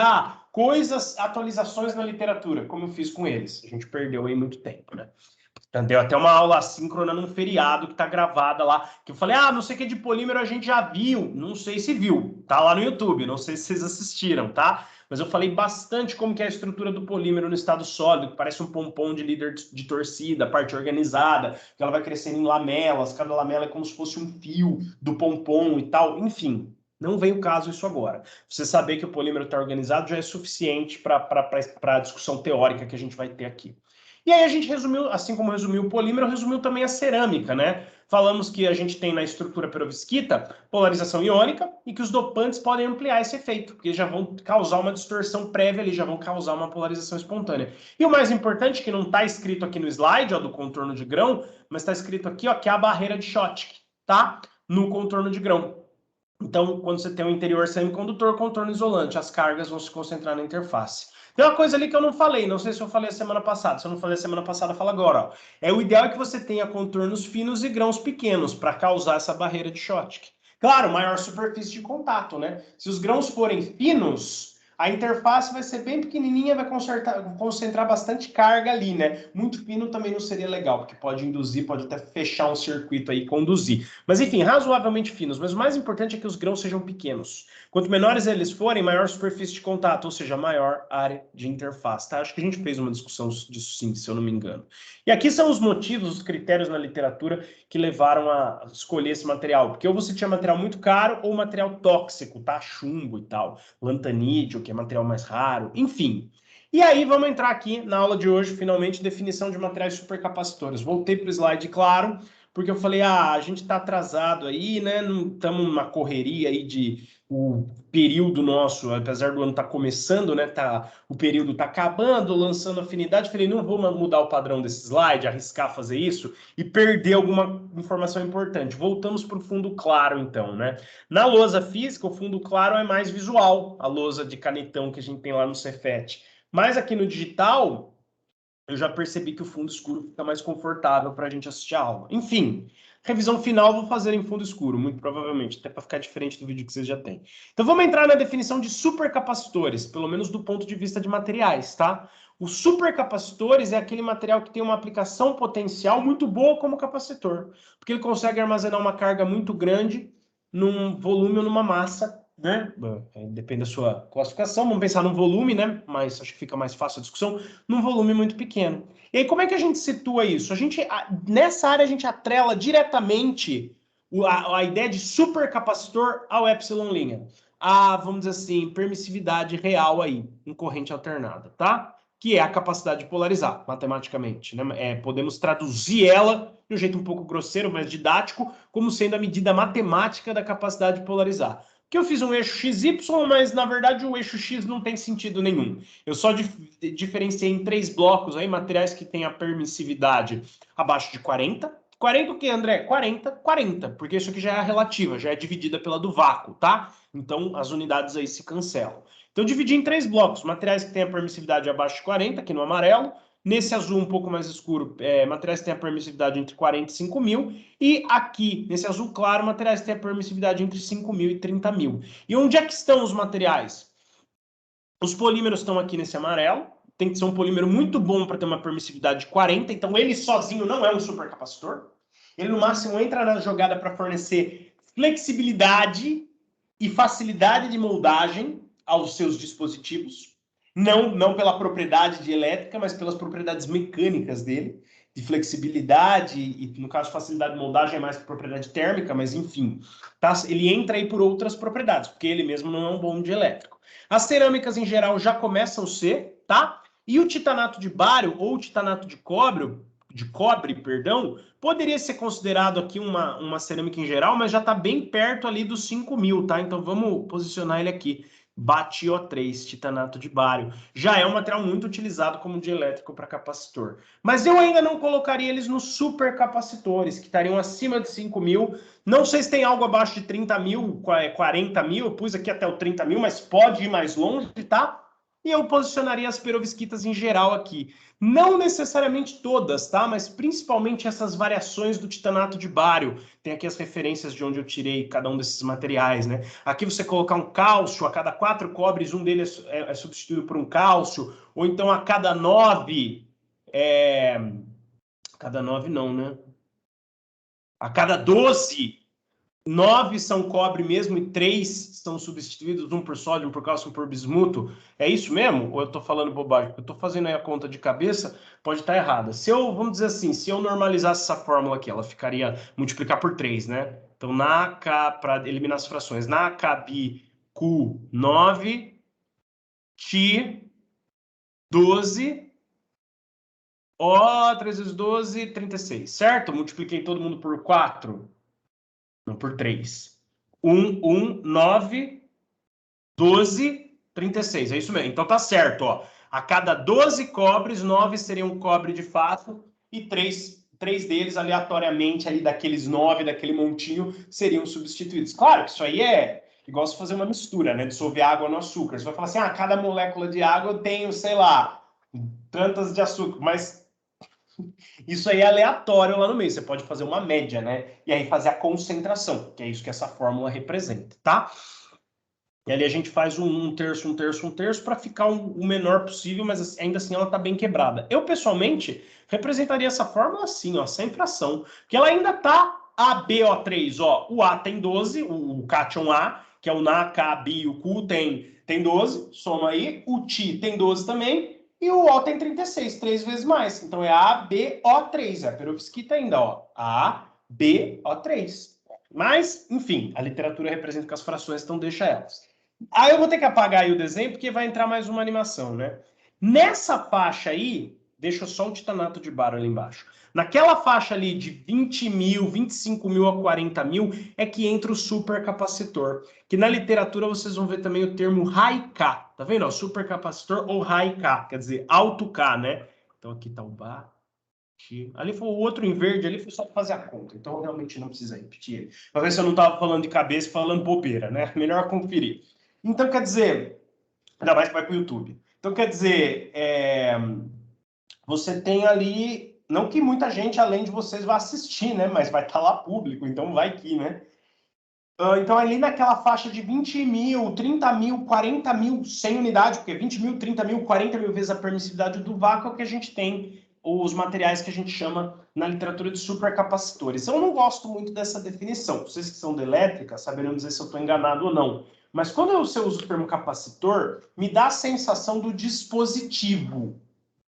coisas, atualizações na literatura, como eu fiz com eles. A gente perdeu aí muito tempo, né? Deu até uma aula assíncrona num feriado que tá gravada lá, que eu falei, não sei o que de polímero a gente já viu, não sei se viu, tá lá no YouTube, não sei se vocês assistiram, tá? Mas eu falei bastante como que é a estrutura do polímero no estado sólido, que parece um pompom de líder de torcida, parte organizada, que ela vai crescendo em lamelas, cada lamela é como se fosse um fio do pompom e tal, enfim. Não vem o caso isso agora. Você saber que o polímero está organizado já é suficiente para a discussão teórica que a gente vai ter aqui. E aí a gente resumiu, assim como resumiu o polímero, resumiu também a cerâmica, né? Falamos que a gente tem na estrutura perovskita polarização iônica e que os dopantes podem ampliar esse efeito, porque já vão causar uma distorção prévia ali, já vão causar uma polarização espontânea. E o mais importante, que não está escrito aqui no slide, ó, do contorno de grão, mas está escrito aqui, ó, que é a barreira de Schottky, tá? No contorno de grão. Então, quando você tem um interior semicondutor, contorno isolante, as cargas vão se concentrar na interface. Tem uma coisa ali que eu não falei, não sei se eu falei a semana passada. Se eu não falei a semana passada, fala agora. Ó. O ideal é que você tenha contornos finos e grãos pequenos para causar essa barreira de Schottky. Claro, maior superfície de contato, né? Se os grãos forem finos, a interface vai ser bem pequenininha, vai concentrar bastante carga ali, né? Muito fino também não seria legal, porque pode induzir, pode até fechar um circuito aí e conduzir. Mas enfim, razoavelmente finos. Mas o mais importante é que os grãos sejam pequenos. Quanto menores eles forem, maior superfície de contato, ou seja, maior área de interface, tá? Acho que a gente fez uma discussão disso sim, se eu não me engano. E aqui são os motivos, os critérios na literatura que levaram a escolher esse material. Porque ou você tinha material muito caro ou material tóxico, tá? Chumbo e tal. Lantanídeo, que é material mais raro, enfim. E aí vamos entrar aqui na aula de hoje, finalmente, definição de materiais supercapacitores. Voltei para o slide, claro, porque eu falei, a gente está atrasado aí, né? Não estamos numa correria aí de o período nosso, apesar do ano estar começando, né? O período está acabando, lançando afinidade. Falei, não vou mudar o padrão desse slide, arriscar fazer isso e perder alguma informação importante. Voltamos para o fundo claro, então, né? Na lousa física, o fundo claro é mais visual, a lousa de canetão que a gente tem lá no Cefet. Mas aqui no digital, eu já percebi que o fundo escuro fica mais confortável para a gente assistir a aula. Enfim, Revisão final vou fazer em fundo escuro, muito provavelmente, até para ficar diferente do vídeo que vocês já têm. Então vamos entrar na definição de supercapacitores, pelo menos do ponto de vista de materiais, tá? Os supercapacitores é aquele material que tem uma aplicação potencial muito boa como capacitor, porque ele consegue armazenar uma carga muito grande num volume ou numa massa, né? Depende da sua classificação, vamos pensar num volume, né? Mas acho que fica mais fácil a discussão, num volume muito pequeno. E aí, como é que a gente situa isso? Nessa área, a gente atrela diretamente a ideia de supercapacitor ao epsilon', vamos dizer assim, permissividade real aí, em corrente alternada, tá? Que é a capacidade de polarizar, matematicamente, né? Podemos traduzir ela, de um jeito um pouco grosseiro, mas didático, como sendo a medida matemática da capacidade de polarizar. Que eu fiz um eixo XY, mas na verdade o eixo X não tem sentido nenhum. Eu só diferenciei em 3 blocos aí, materiais que têm a permissividade abaixo de 40. 40 o que, André? 40, porque isso aqui já é a relativa, já é dividida pela do vácuo, tá? Então as unidades aí se cancelam. Então dividi em 3 blocos, materiais que têm a permissividade abaixo de 40, aqui no amarelo. Nesse azul um pouco mais escuro, materiais que têm a permissividade entre 40 e 5 mil. E aqui, nesse azul claro, materiais que têm a permissividade entre 5 mil e 30 mil. E onde é que estão os materiais? Os polímeros estão aqui nesse amarelo. Tem que ser um polímero muito bom para ter uma permissividade de 40. Então, ele sozinho não é um supercapacitor. Ele, no máximo, entra na jogada para fornecer flexibilidade e facilidade de moldagem aos seus dispositivos. Não pela propriedade de elétrica, mas pelas propriedades mecânicas dele, de flexibilidade e, no caso, facilidade de moldagem é mais propriedade térmica, mas enfim, tá? Ele entra aí por outras propriedades, porque ele mesmo não é um bonde elétrico. As cerâmicas, em geral, já começam a ser, tá? E o titanato de bário ou titanato de cobre, perdão, poderia ser considerado aqui uma cerâmica em geral, mas já está bem perto ali dos 5 mil, tá? Então vamos posicionar ele aqui. BaTiO3, titanato de bário. Já é um material muito utilizado como dielétrico para capacitor. Mas eu ainda não colocaria eles nos supercapacitores, que estariam acima de 5 mil. Não sei se tem algo abaixo de 30 mil, 40 mil. Eu pus aqui até o 30 mil, mas pode ir mais longe, tá? E eu posicionaria as perovskitas em geral aqui. Não necessariamente todas, tá? Mas principalmente essas variações do titanato de bário. Tem aqui as referências de onde eu tirei cada um desses materiais, né? Aqui você colocar um cálcio, a cada 4 cobres, um deles é substituído por um cálcio. Ou então a cada 9... Cada 9 não, né? A cada 12... 9 são cobre mesmo e 3 são substituídos, um por sódio, um por cálcio, um por bismuto. É isso mesmo? Ou eu estou falando bobagem? Eu estou fazendo aí a conta de cabeça, pode estar errada. Vamos dizer assim, se eu normalizasse essa fórmula aqui, ela ficaria multiplicar por 3, né? Então, para eliminar as frações, na KB Q9, T 12, O 3 vezes 12, 36, certo? Multipliquei todo mundo por 4. Não, por 3. 9, 12, 36. É isso mesmo. Então tá certo, ó. A cada 12 cobres, 9 seriam cobre de fato e 3 deles aleatoriamente ali daqueles 9, daquele montinho, seriam substituídos. Claro que isso aí é igual se fazer uma mistura, né? Dissolver água no açúcar. Você vai falar assim, cada molécula de água eu tenho, sei lá, tantas de açúcar, mas isso aí é aleatório lá no meio. Você pode fazer uma média, né? E aí fazer a concentração, que é isso que essa fórmula representa, tá? E ali a gente faz um terço para ficar o menor possível, mas ainda assim ela está bem quebrada. Eu, pessoalmente, representaria essa fórmula assim, ó, sem fração, que ela ainda está AbO3, ó. O A tem 12, o cátion A, que é o Na, K, Bi e o Q tem 12, soma aí. O Ti tem 12 também, e o O tem 36, 3 vezes mais. Então é AbO3, é a perovskita ainda, ó. AbO3. Mas, enfim, a literatura representa com as frações, então deixa elas. Aí eu vou ter que apagar aí o desenho, porque vai entrar mais uma animação, né? Nessa faixa aí, deixa só o titanato de bário ali embaixo. Naquela faixa ali de 20 mil, 25 mil a 40 mil, é que entra o supercapacitor. Que na literatura vocês vão ver também o termo high K. Tá vendo? Ó, supercapacitor ou high K, quer dizer, alto K, né? Então aqui tá o Bá. Ali foi o outro em verde, ali foi só para fazer a conta. Então eu realmente não precisa repetir ele. Para ver se eu não estava falando de cabeça, falando bobeira, né? Melhor conferir. Então, quer dizer, ainda mais que vai para o YouTube. Então, quer dizer, você tem ali Não que muita gente, além de vocês, vá assistir, né? Mas vai estar lá público, então vai que, né? Então, ali naquela faixa de 20 mil, 30 mil, 40 mil, sem unidade, porque 20 mil, 30 mil, 40 mil vezes a permissividade do vácuo é o que a gente tem, os materiais que a gente chama na literatura de supercapacitores. Eu não gosto muito dessa definição. Vocês que são de elétrica saberão dizer se eu estou enganado ou não. Mas quando você usa o termo capacitor, me dá a sensação do dispositivo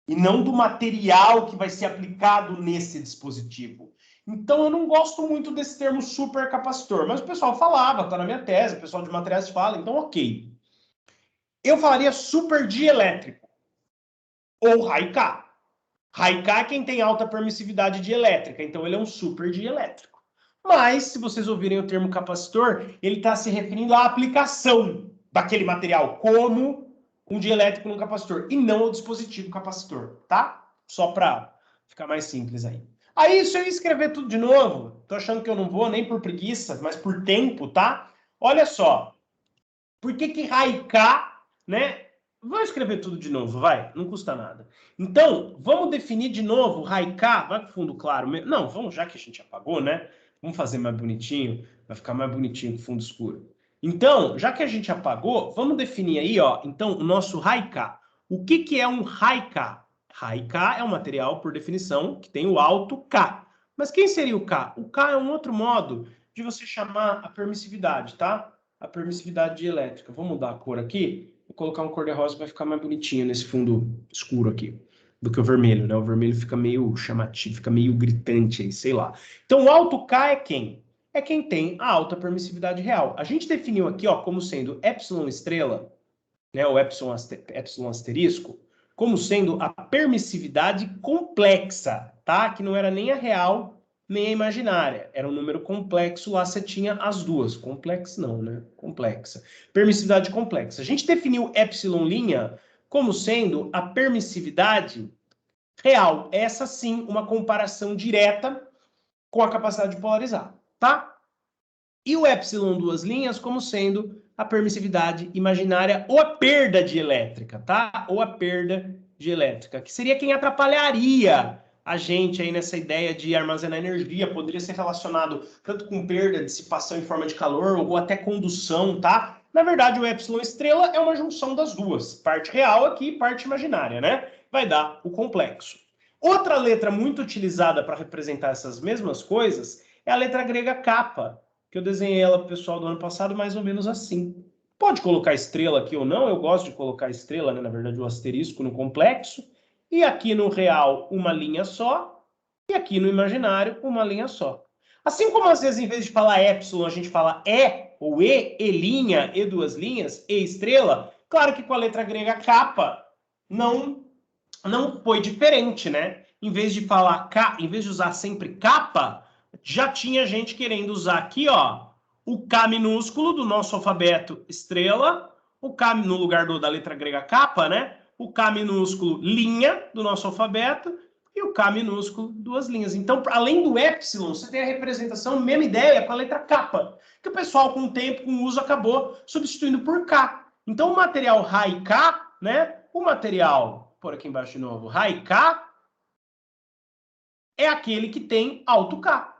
e não do material que vai ser aplicado nesse dispositivo. Então, eu não gosto muito desse termo supercapacitor, mas o pessoal falava, está na minha tese, o pessoal de materiais fala, então ok. Eu falaria superdielétrico ou High-K. High-K é quem tem alta permissividade dielétrica, então ele é um superdielétrico. Mas, se vocês ouvirem o termo capacitor, ele está se referindo à aplicação daquele material como um dielétrico num capacitor, e não ao dispositivo capacitor, tá? Só para ficar mais simples aí. Aí, se eu escrever tudo de novo, tô achando que eu não vou nem por preguiça, mas por tempo, tá? Olha só. Por que High-K, né? Vou escrever tudo de novo, vai. Não custa nada. Então, vamos definir de novo High-K. Vai com fundo claro mesmo. Não, vamos, já que a gente apagou, né? Vamos fazer mais bonitinho. Vai ficar mais bonitinho com fundo escuro. Então, já que a gente apagou, vamos definir aí, ó. Então, o nosso High-K. O que é um High-K? High-K é um material, por definição, que tem o alto K. Mas quem seria o K? O K é um outro modo de você chamar a permissividade, tá? A permissividade dielétrica. Vou mudar a cor aqui. Vou colocar um cor de rosa, vai ficar mais bonitinho nesse fundo escuro aqui do que o vermelho, né? O vermelho fica meio chamativo, fica meio gritante aí, sei lá. Então, o alto K é quem? É quem tem a alta permissividade real. A gente definiu aqui, ó, como sendo epsilon estrela, né, o epsilon asterisco, como sendo a permissividade complexa, tá? Que não era nem a real, nem a imaginária. Era um número complexo, lá você tinha as duas. Complexo não, né? Complexa. Permissividade complexa. A gente definiu epsilon' como sendo a permissividade real. Essa sim, uma comparação direta com a capacidade de polarizar, tá? E o epsilon duas linhas como sendo a permissividade imaginária ou a perda de elétrica, tá? Ou a perda de elétrica, que seria quem atrapalharia a gente aí nessa ideia de armazenar energia, poderia ser relacionado tanto com perda, dissipação em forma de calor ou até condução, tá? Na verdade, o epsilon estrela é uma junção das duas, parte real aqui e parte imaginária, né? Vai dar o complexo. Outra letra muito utilizada para representar essas mesmas coisas é a letra grega kappa, que eu desenhei ela para o pessoal do ano passado mais ou menos assim. Pode colocar estrela aqui ou não, eu gosto de colocar estrela, né? Na verdade o asterisco no complexo, e aqui no real uma linha só, e aqui no imaginário uma linha só. Assim como às vezes em vez de falar epsilon a gente fala E ou E linha, E duas linhas, E estrela, claro que com a letra grega kappa não foi diferente, né? Em vez de falar K, em vez de usar sempre capa, já tinha gente querendo usar aqui, ó, o K minúsculo do nosso alfabeto estrela, o K no lugar da letra grega capa, né? O K minúsculo linha do nosso alfabeto e o K minúsculo duas linhas. Então, além do epsilon, você tem a representação, mesma ideia com a letra capa, que o pessoal com o tempo, com o uso, acabou substituindo por K. Então, o material High-K, né? O material, por aqui embaixo de novo, High-K, é aquele que tem alto K.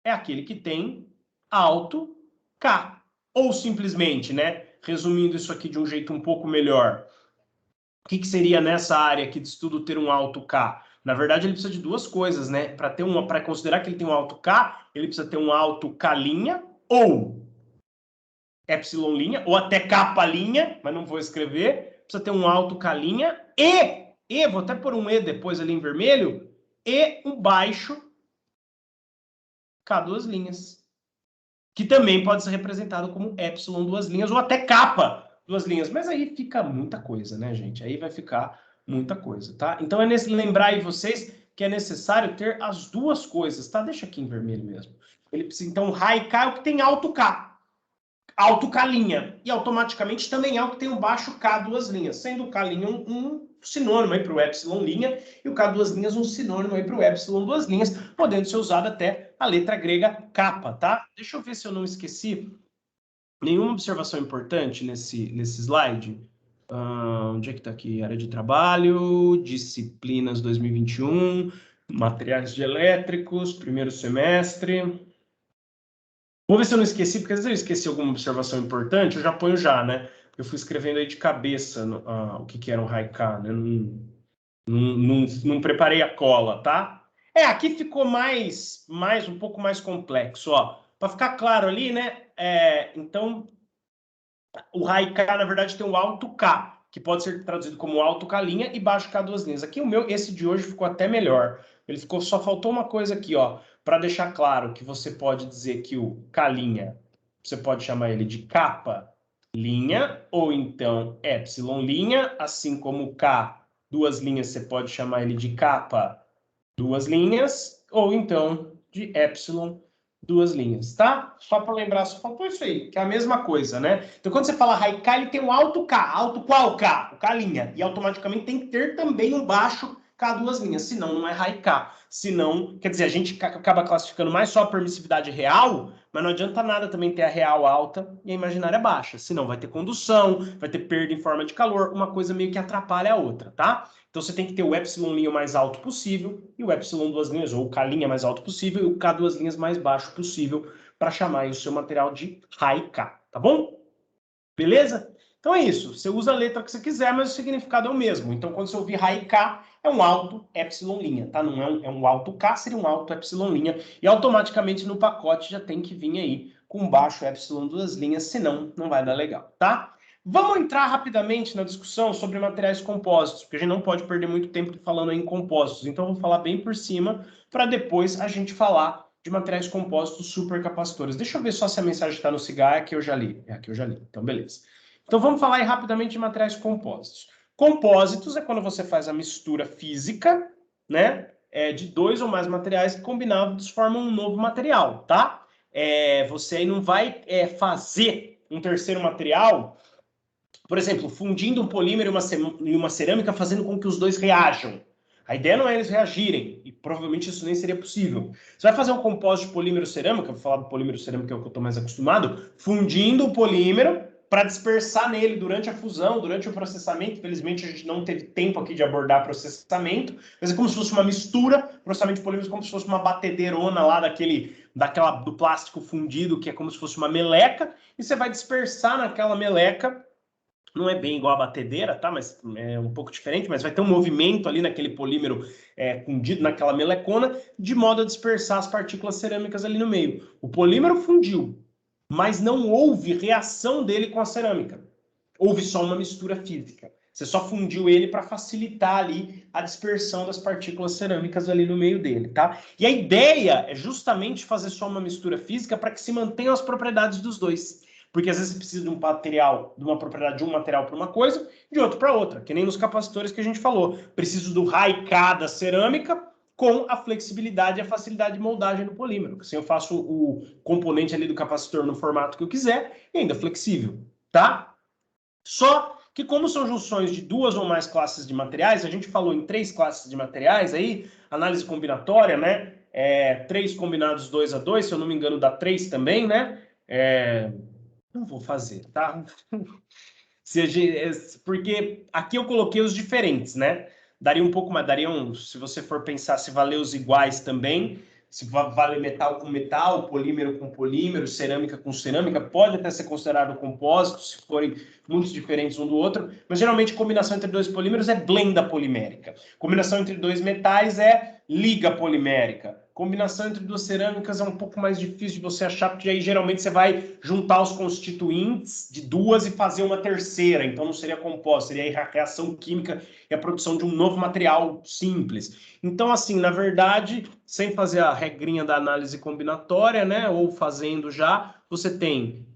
É aquele que tem alto K. Ou simplesmente, né, resumindo isso aqui de um jeito um pouco melhor, o que seria nessa área aqui de estudo ter um alto K? Na verdade, ele precisa de duas coisas, né? Para considerar que ele tem um alto K, ele precisa ter um alto K' ou epsilon', ou até K', mas não vou escrever. Precisa ter um alto K' e vou até pôr um E depois ali em vermelho, e um baixo K duas linhas, que também pode ser representado como epsilon duas linhas ou até kappa duas linhas. Mas aí fica muita coisa, né, gente? Aí vai ficar muita coisa, tá? Então é lembrar aí vocês que é necessário ter as duas coisas, tá? Deixa aqui em vermelho mesmo. Ele precisa, então, High-K é o que tem alto K. Alto K', e automaticamente também é o que tem um baixo K duas linhas, sendo o K' um sinônimo aí para o epsilon' e o K duas linhas um sinônimo aí para o epsilon duas linhas, podendo ser usado até a letra grega kappa, tá? Deixa eu ver se eu não esqueci nenhuma observação importante nesse slide. Onde é que está aqui? Área de trabalho, disciplinas 2021. Materiais de elétricos, primeiro semestre. Vou ver se eu não esqueci, porque às vezes eu esqueci alguma observação importante, eu já ponho já, né? Eu fui escrevendo aí de cabeça o que era um Haikai, né? Não preparei a cola, tá? Aqui ficou um pouco mais complexo, ó. Para ficar claro ali, né? Então, o Haikai, na verdade, tem o alto K, que pode ser traduzido como alto K linha e baixo K duas linhas. Aqui esse de hoje ficou até melhor. Só faltou uma coisa aqui, ó, para deixar claro que você pode dizer que o K linha, você pode chamar ele de capa linha ou então epsilon linha, assim como o K duas linhas, você pode chamar ele de capa duas linhas ou então de epsilon duas linhas, tá? Só para lembrar, só faltou isso aí, que é a mesma coisa, né? Então, quando você fala Haikai, ele tem um alto K. Alto qual K? O K linha. E automaticamente tem que ter também um baixo K duas linhas, senão não é Haikai. Senão, quer dizer, a gente acaba classificando mais só a permissividade real, mas não adianta nada também ter a real alta e a imaginária baixa. Senão vai ter condução, vai ter perda em forma de calor, uma coisa meio que atrapalha a outra, tá? Então você tem que ter o epsilon linha mais alto possível e o epsilon duas linhas, ou o K linha mais alto possível e o K duas linhas mais baixo possível para chamar aí o seu material de Haikai, tá bom? Beleza? Então é isso. Você usa a letra que você quiser, mas o significado é o mesmo. Então quando você ouvir Haikai, é um alto epsilon linha, tá? Não é um alto K, seria um alto epsilon linha. E automaticamente no pacote já tem que vir aí com baixo epsilon duas linhas, senão não vai dar legal, tá? Vamos entrar rapidamente na discussão sobre materiais compósitos, porque a gente não pode perder muito tempo falando em compósitos. Então, eu vou falar bem por cima, para depois a gente falar de materiais compostos supercapacitores. Deixa eu ver só se a mensagem está no cigar, aqui eu já li. Aqui eu já li, então beleza. Então, vamos falar aí rapidamente de materiais compostos. Compósitos é quando você faz a mistura física, né, de dois ou mais materiais que combinados formam um novo material, tá? Você aí não vai fazer um terceiro material, por exemplo, fundindo um polímero e uma cerâmica, fazendo com que os dois reajam. A ideia não é eles reagirem, e provavelmente isso nem seria possível. Você vai fazer um compósito de polímero cerâmica, vou falar do polímero cerâmica, que é o que eu estou mais acostumado, fundindo o polímero para dispersar nele durante a fusão, durante o processamento. Infelizmente, a gente não teve tempo aqui de abordar processamento, mas é como se fosse uma mistura, processamento de polímeros como se fosse uma batedeirona lá do plástico fundido, que é como se fosse uma meleca, e você vai dispersar naquela meleca. Não é bem igual a batedeira, tá? Mas é um pouco diferente, mas vai ter um movimento ali naquele polímero fundido, naquela melecona, de modo a dispersar as partículas cerâmicas ali no meio. O polímero fundiu, mas não houve reação dele com a cerâmica. Houve só uma mistura física. Você só fundiu ele para facilitar ali a dispersão das partículas cerâmicas ali no meio dele, tá? E a ideia é justamente fazer só uma mistura física para que se mantenham as propriedades dos dois. Porque às vezes você precisa de um material, de uma propriedade de um material para uma coisa, de outro para outra, que nem nos capacitores que a gente falou. Preciso do Haikai da cerâmica com a flexibilidade e a facilidade de moldagem do polímero. Assim eu faço o componente ali do capacitor no formato que eu quiser e ainda flexível, tá? Só que como são junções de duas ou mais classes de materiais, a gente falou em 3 classes de materiais aí, análise combinatória, né? 3 combinados 2 a 2, se eu não me engano, dá 3 também, né? Não vou fazer, tá? Porque aqui eu coloquei os diferentes, né? Daria um pouco mais, se você for pensar se valer os iguais também, se vale metal com metal, polímero com polímero, cerâmica com cerâmica, pode até ser considerado compósito, se forem muito diferentes um do outro, mas geralmente combinação entre dois polímeros é blenda polimérica. Combinação entre dois metais é liga polimérica. Combinação entre duas cerâmicas é um pouco mais difícil de você achar, porque aí geralmente você vai juntar os constituintes de duas e fazer uma terceira, então não seria composto, seria a reação química e a produção de um novo material simples. Então, assim, na verdade, sem fazer a regrinha da análise combinatória, né, ou fazendo já, você tem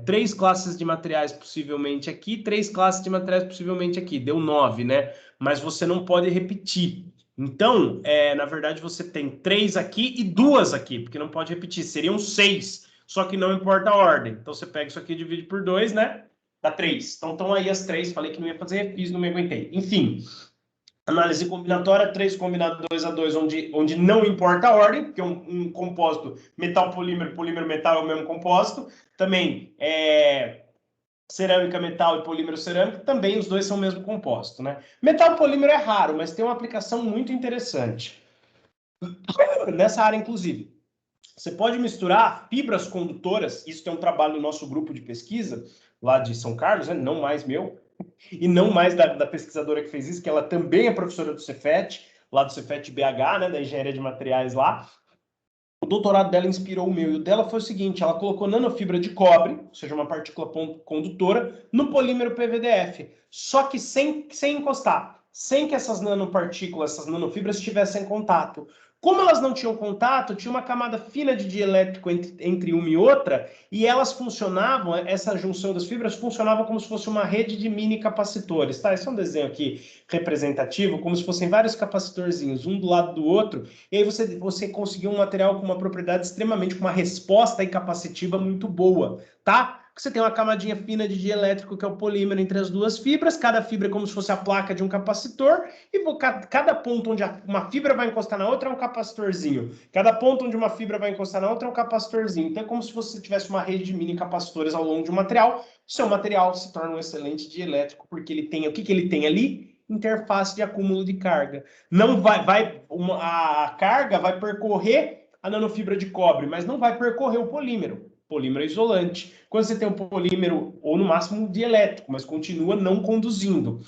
3 classes de materiais possivelmente aqui, 3 classes de materiais possivelmente aqui, deu 9, né? Mas você não pode repetir. Então, na verdade, você tem 3 aqui e 2 aqui, porque não pode repetir, seriam 6, só que não importa a ordem. Então, você pega isso aqui e divide por 2, né? Dá 3. Então, estão aí as 3, falei que não ia fazer, fiz, não me aguentei. Enfim, análise combinatória, 3 combinado 2 a 2, onde não importa a ordem, porque um compósito metal-polímero, polímero-metal é o mesmo compósito. Também cerâmica, metal e polímero cerâmico, também os dois são o mesmo composto, né? Metal polímero é raro, mas tem uma aplicação muito interessante. nessa área, inclusive. Você pode misturar fibras condutoras, isso tem um trabalho no nosso grupo de pesquisa, lá de São Carlos, né? Não mais meu, e não mais da pesquisadora que fez isso, que ela também é professora do Cefet, lá do Cefet BH, né, da engenharia de materiais lá. O doutorado dela inspirou o meu, e o dela foi o seguinte, ela colocou nanofibra de cobre, ou seja, uma partícula condutora, no polímero PVDF, só que sem encostar, sem que essas nanopartículas, essas nanofibras tivessem contato. Como elas não tinham contato, tinha uma camada fina de dielétrico entre uma e outra, e elas funcionavam, essa junção das fibras funcionava como se fosse uma rede de mini capacitores, tá? Esse é um desenho aqui representativo, como se fossem vários capacitorzinhos, um do lado do outro, e aí você conseguiu um material com uma propriedade extremamente, com uma resposta aí capacitiva muito boa, tá? Você tem uma camadinha fina de dielétrico, que é o polímero entre as duas fibras, cada fibra é como se fosse a placa de um capacitor, e cada ponto onde uma fibra vai encostar na outra é um capacitorzinho. Cada ponto onde uma fibra vai encostar na outra é um capacitorzinho. Então é como se você tivesse uma rede de mini capacitores ao longo de um material. Seu material se torna um excelente dielétrico, porque ele tem, o que ele tem ali? Interface de acúmulo de carga. Não a carga vai percorrer a nanofibra de cobre, mas não vai percorrer o polímero. Polímero é isolante. Quando você tem um polímero, ou no máximo um dielétrico, mas continua não conduzindo.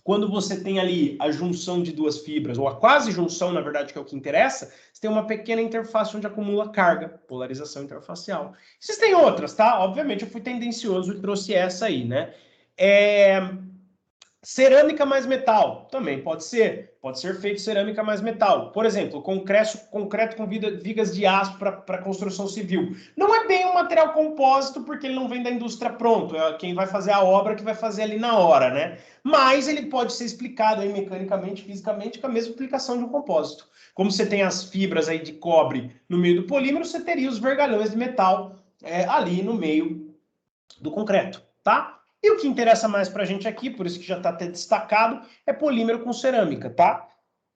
Quando você tem ali a junção de duas fibras, ou a quase junção, na verdade, que é o que interessa, você tem uma pequena interface onde acumula carga, polarização interfacial. Existem outras, tá? Obviamente eu fui tendencioso e trouxe essa aí, né? Cerâmica mais metal, também pode ser feito cerâmica mais metal. Por exemplo, concreto com vigas de aço para construção civil. Não é bem um material compósito, porque ele não vem da indústria pronto, é quem vai fazer a obra que vai fazer ali na hora, né? Mas ele pode ser explicado aí mecanicamente, fisicamente, com a mesma aplicação de um compósito. Como você tem as fibras aí de cobre no meio do polímero, você teria os vergalhões de metal ali no meio do concreto, tá? E o que interessa mais para a gente aqui, por isso que já está até destacado, é polímero com cerâmica, tá?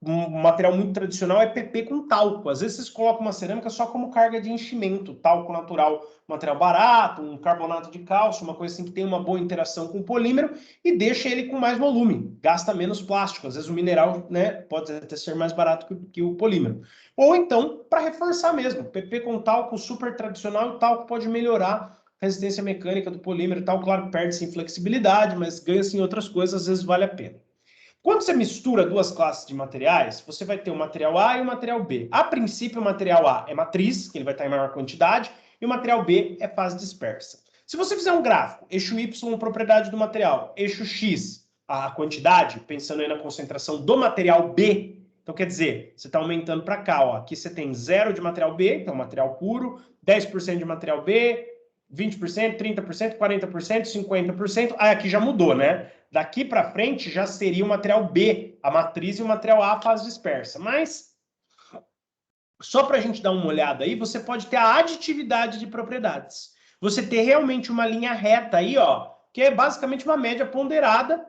Um material muito tradicional é PP com talco. Às vezes vocês colocam uma cerâmica só como carga de enchimento, talco natural, material barato, um carbonato de cálcio, uma coisa assim que tem uma boa interação com o polímero e deixa ele com mais volume, gasta menos plástico. Às vezes o mineral, né, pode até ser mais barato que o polímero. Ou então, para reforçar mesmo, PP com talco super tradicional, o talco pode melhorar resistência mecânica do polímero e tal, claro, perde-se em flexibilidade, mas ganha-se em outras coisas, às vezes vale a pena. Quando você mistura duas classes de materiais, você vai ter o material A e o material B. A princípio, o material A é matriz, que ele vai estar em maior quantidade, e o material B é fase dispersa. Se você fizer um gráfico, eixo Y, propriedade do material, eixo X, a quantidade, pensando aí na concentração do material B, então quer dizer, você está aumentando para cá, ó. Aqui você tem 0 de material B, então material puro, 10% de material B, 20%, 30%, 40%, 50%. Ah, aqui já mudou, né? Daqui para frente já seria o material B, a matriz, e o material A, a fase dispersa. Mas, só para a gente dar uma olhada aí, você pode ter a aditividade de propriedades. Você ter realmente uma linha reta aí, ó, que é basicamente uma média ponderada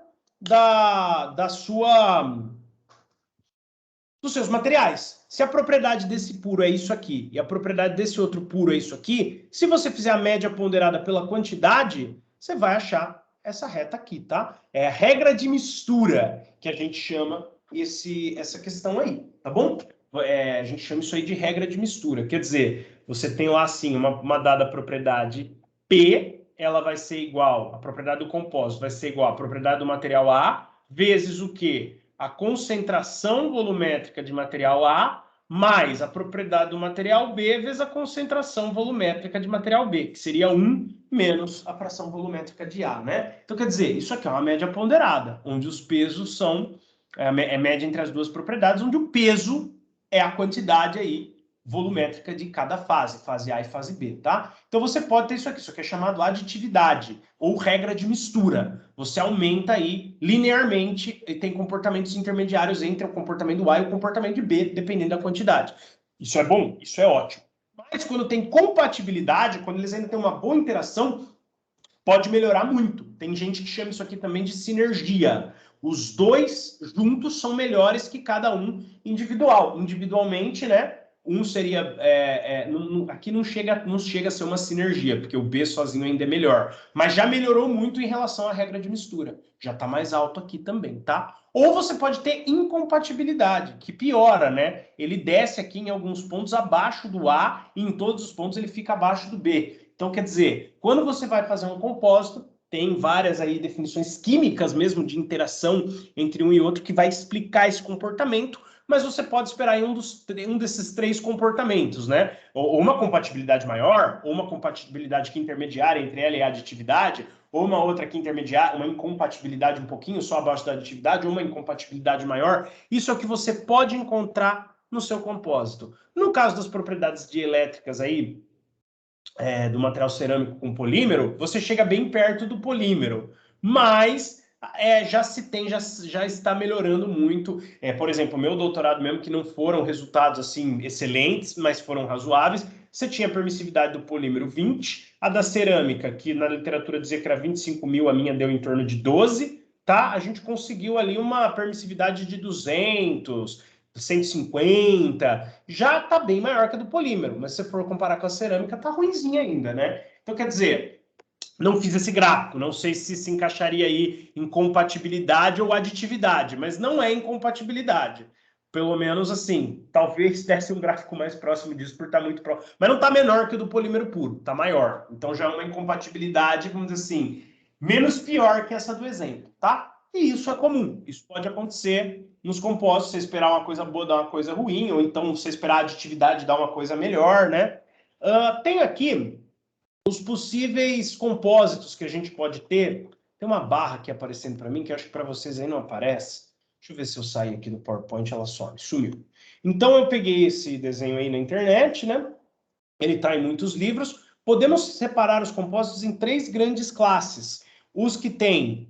dos seus materiais. Se a propriedade desse puro é isso aqui e a propriedade desse outro puro é isso aqui, se você fizer a média ponderada pela quantidade, você vai achar essa reta aqui, tá? É a regra de mistura que a gente chama essa questão aí, tá bom? A gente chama isso aí de regra de mistura. Quer dizer, você tem lá assim uma dada propriedade P, ela vai ser igual, a propriedade do compósito vai ser igual à propriedade do material A, vezes o quê? A concentração volumétrica de material A mais a propriedade do material B vezes a concentração volumétrica de material B, que seria 1 menos a fração volumétrica de A, né? Então, quer dizer, isso aqui é uma média ponderada, onde os pesos são média entre as duas propriedades, onde o peso é a quantidade aí volumétrica de cada fase A e fase B, tá? Então você pode ter isso aqui é chamado aditividade, ou regra de mistura. Você aumenta aí linearmente e tem comportamentos intermediários entre o comportamento A e o comportamento B, dependendo da quantidade. Isso é bom? Isso é ótimo. Mas quando tem compatibilidade, quando eles ainda têm uma boa interação, pode melhorar muito. Tem gente que chama isso aqui também de sinergia. Os dois juntos são melhores que cada um individual. Individualmente, né? um seria... aqui não chega a ser uma sinergia, porque o B sozinho ainda é melhor. Mas já melhorou muito em relação à regra de mistura. Já está mais alto aqui também, tá? Ou você pode ter incompatibilidade, que piora, né? Ele desce aqui em alguns pontos abaixo do A e em todos os pontos ele fica abaixo do B. Então, quer dizer, quando você vai fazer um compósito, tem várias aí definições químicas mesmo de interação entre um e outro que vai explicar esse comportamento, mas você pode esperar em um desses três comportamentos, né? Ou uma compatibilidade maior, ou uma compatibilidade que intermediária entre ela e a aditividade, ou uma outra que intermediária, uma incompatibilidade um pouquinho só abaixo da aditividade, ou uma incompatibilidade maior. Isso é o que você pode encontrar no seu compósito. No caso das propriedades dielétricas aí, do material cerâmico com polímero, você chega bem perto do polímero, mas já está melhorando muito. Por exemplo, meu doutorado mesmo, que não foram resultados assim excelentes, mas foram razoáveis, você tinha a permissividade do polímero 20, a da cerâmica, que na literatura dizia que era 25 mil, a minha deu em torno de 12, tá? A gente conseguiu ali uma permissividade de 200, 150, já está bem maior que a do polímero, mas se for comparar com a cerâmica, está ruimzinha ainda, né? Então, quer dizer, não fiz esse gráfico, não sei se encaixaria aí em compatibilidade ou aditividade, mas não é incompatibilidade. Pelo menos assim, talvez desse um gráfico mais próximo disso, por estar muito próximo. Mas não está menor que o do polímero puro, está maior. Então já é uma incompatibilidade, vamos dizer assim, menos pior que essa do exemplo, tá? E isso é comum, isso pode acontecer nos compostos, você esperar uma coisa boa dar uma coisa ruim, ou então você esperar a aditividade dar uma coisa melhor, né? Tem aqui os possíveis compósitos que a gente pode ter. Tem uma barra aqui aparecendo para mim, que eu acho que para vocês aí não aparece. Deixa eu ver se eu saio aqui do PowerPoint, ela some, sumiu. Então eu peguei esse desenho aí na internet, né? Ele está em muitos livros. Podemos separar os compósitos em três grandes classes. Os que têm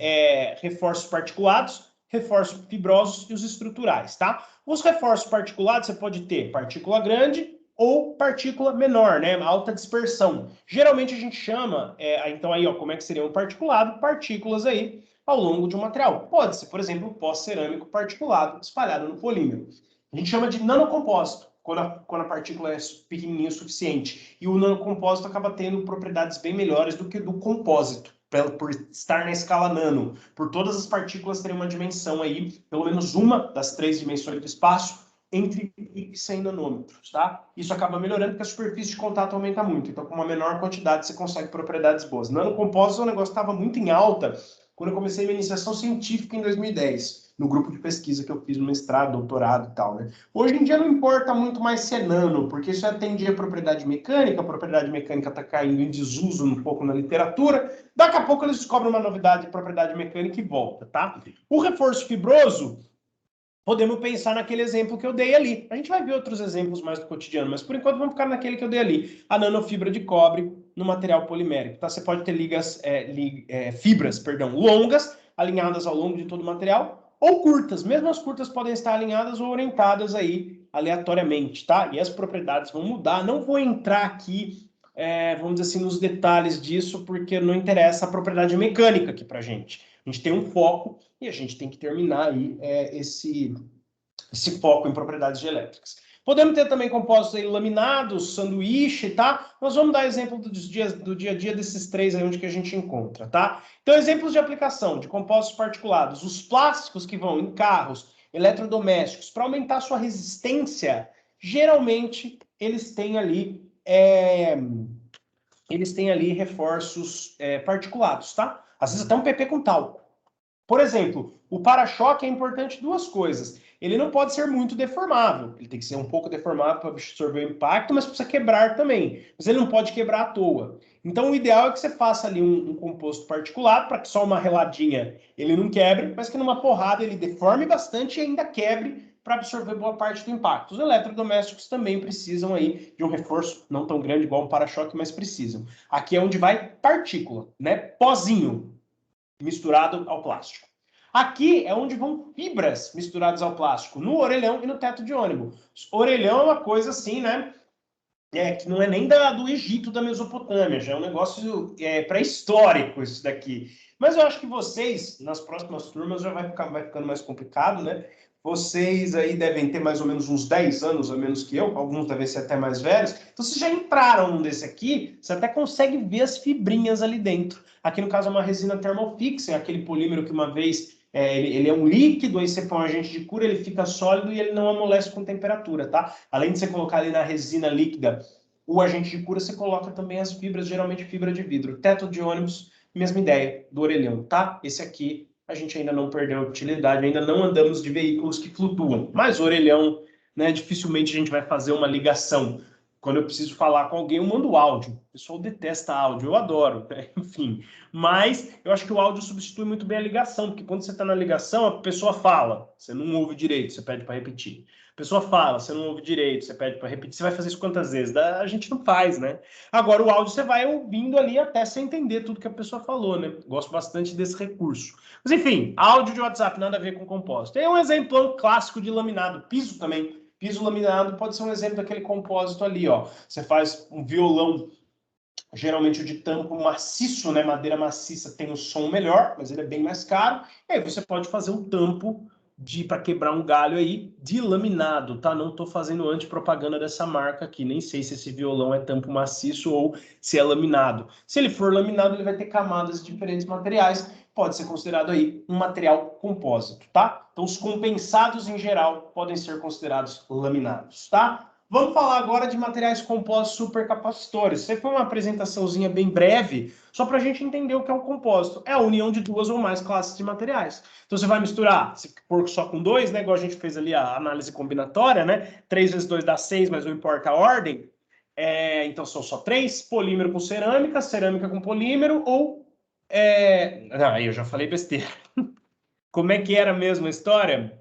reforços particulados, reforços fibrosos e os estruturais, tá? Os reforços particulados você pode ter partícula grande ou partícula menor, né? Alta dispersão. Geralmente a gente chama, então aí, ó, como é que seria um particulado? Partículas aí ao longo de um material. Pode ser, por exemplo, um pó cerâmico particulado espalhado no polímero. A gente chama de nanocompósito, quando a partícula é pequenininha o suficiente. E o nanocompósito acaba tendo propriedades bem melhores do que do compósito, por estar na escala nano. Por todas as partículas terem uma dimensão aí, pelo menos uma das três dimensões do espaço, entre 1 e 100 nanômetros, tá? Isso acaba melhorando porque a superfície de contato aumenta muito. Então, com uma menor quantidade, você consegue propriedades boas. Nanocompósito, o negócio estava muito em alta quando eu comecei minha iniciação científica em 2010, no grupo de pesquisa que eu fiz no mestrado, doutorado e tal, né? Hoje em dia não importa muito mais se é nano, porque isso atendia a propriedade mecânica está caindo em desuso um pouco na literatura, daqui a pouco eles descobrem uma novidade de propriedade mecânica e volta, tá? O reforço fibroso, podemos pensar naquele exemplo que eu dei ali. A gente vai ver outros exemplos mais do cotidiano, mas por enquanto vamos ficar naquele que eu dei ali. A nanofibra de cobre no material polimérico. Tá? Você pode ter fibras longas, alinhadas ao longo de todo o material, ou curtas. Mesmo as curtas podem estar alinhadas ou orientadas aí aleatoriamente, tá? E as propriedades vão mudar. Não vou entrar aqui, vamos dizer assim, nos detalhes disso, porque não interessa a propriedade mecânica aqui pra gente. A gente tem um foco e a gente tem que terminar aí esse foco em propriedades dielétricas. Podemos ter também compostos aí laminados, sanduíche, tá? Nós vamos dar exemplo do dia a dia desses três aí onde que a gente encontra, tá? Então, exemplos de aplicação de compostos particulados. Os plásticos que vão em carros, eletrodomésticos, para aumentar a sua resistência, geralmente eles têm ali reforços particulados, tá? Às vezes até um PP com talco. Por exemplo, o para-choque é importante duas coisas. Ele não pode ser muito deformável. Ele tem que ser um pouco deformável para absorver o impacto, mas precisa quebrar também. Mas ele não pode quebrar à toa. Então, o ideal é que você faça ali um composto particulado para que só uma reladinha ele não quebre, mas que numa porrada ele deforme bastante e ainda quebre para absorver boa parte do impacto. Os eletrodomésticos também precisam aí de um reforço não tão grande igual um para-choque, mas precisam. Aqui é onde vai partícula, né? Pozinho misturado ao plástico. Aqui é onde vão fibras misturadas ao plástico, no orelhão e no teto de ônibus. Orelhão é uma coisa assim, né? Que não é nem do Egito, da Mesopotâmia, já é um negócio pré-histórico isso daqui. Mas eu acho que vocês, nas próximas turmas, já vai ficando mais complicado, né? vocês aí devem ter mais ou menos uns 10 anos a menos que eu, alguns devem ser até mais velhos, então vocês já entraram num desse aqui, você até consegue ver as fibrinhas ali dentro. Aqui no caso é uma resina thermofix, é aquele polímero que uma vez ele é um líquido, aí você põe um agente de cura, ele fica sólido e ele não amolece com temperatura, tá? Além de você colocar ali na resina líquida o agente de cura, você coloca também as fibras, geralmente fibra de vidro. Teto de ônibus, mesma ideia do orelhão, tá? Esse aqui a gente ainda não perdeu a utilidade, ainda não andamos de veículos que flutuam. Mas o orelhão, né, dificilmente a gente vai fazer uma ligação. Quando eu preciso falar com alguém, eu mando áudio. O pessoal detesta áudio, eu adoro, né? Enfim. Mas eu acho que o áudio substitui muito bem a ligação, porque quando você está na ligação, a pessoa fala, você não ouve direito, você pede para repetir. A pessoa fala, você não ouve direito, você pede para repetir, você vai fazer isso quantas vezes? A gente não faz, né? Agora, o áudio você vai ouvindo ali até você entender tudo que a pessoa falou, né? Gosto bastante desse recurso. Mas, enfim, áudio de WhatsApp, nada a ver com compósito. É um exemplo clássico de laminado. Piso também. Piso laminado pode ser um exemplo daquele compósito ali, ó. Você faz um violão, geralmente o de tampo maciço, né? Madeira maciça tem o som melhor, mas ele é bem mais caro. E aí você pode fazer um tampo para quebrar um galho aí de laminado, tá? Não tô fazendo antipropaganda dessa marca aqui, nem sei se esse violão é tampo maciço ou se é laminado. Se ele for laminado, ele vai ter camadas de diferentes materiais, pode ser considerado aí um material compósito, tá? Então os compensados em geral podem ser considerados laminados, tá? Vamos falar agora de materiais compostos supercapacitores. Isso foi uma apresentaçãozinha bem breve, só para a gente entender o que é um compósito. É a união de duas ou mais classes de materiais. Então você vai misturar, se for só com dois, né, igual a gente fez ali a análise combinatória, né? 3 vezes 2 dá 6, mas não importa a ordem. Então são só 3, polímero com cerâmica, cerâmica com polímero, ou... Não, aí eu já falei besteira. Como é que era mesmo a história?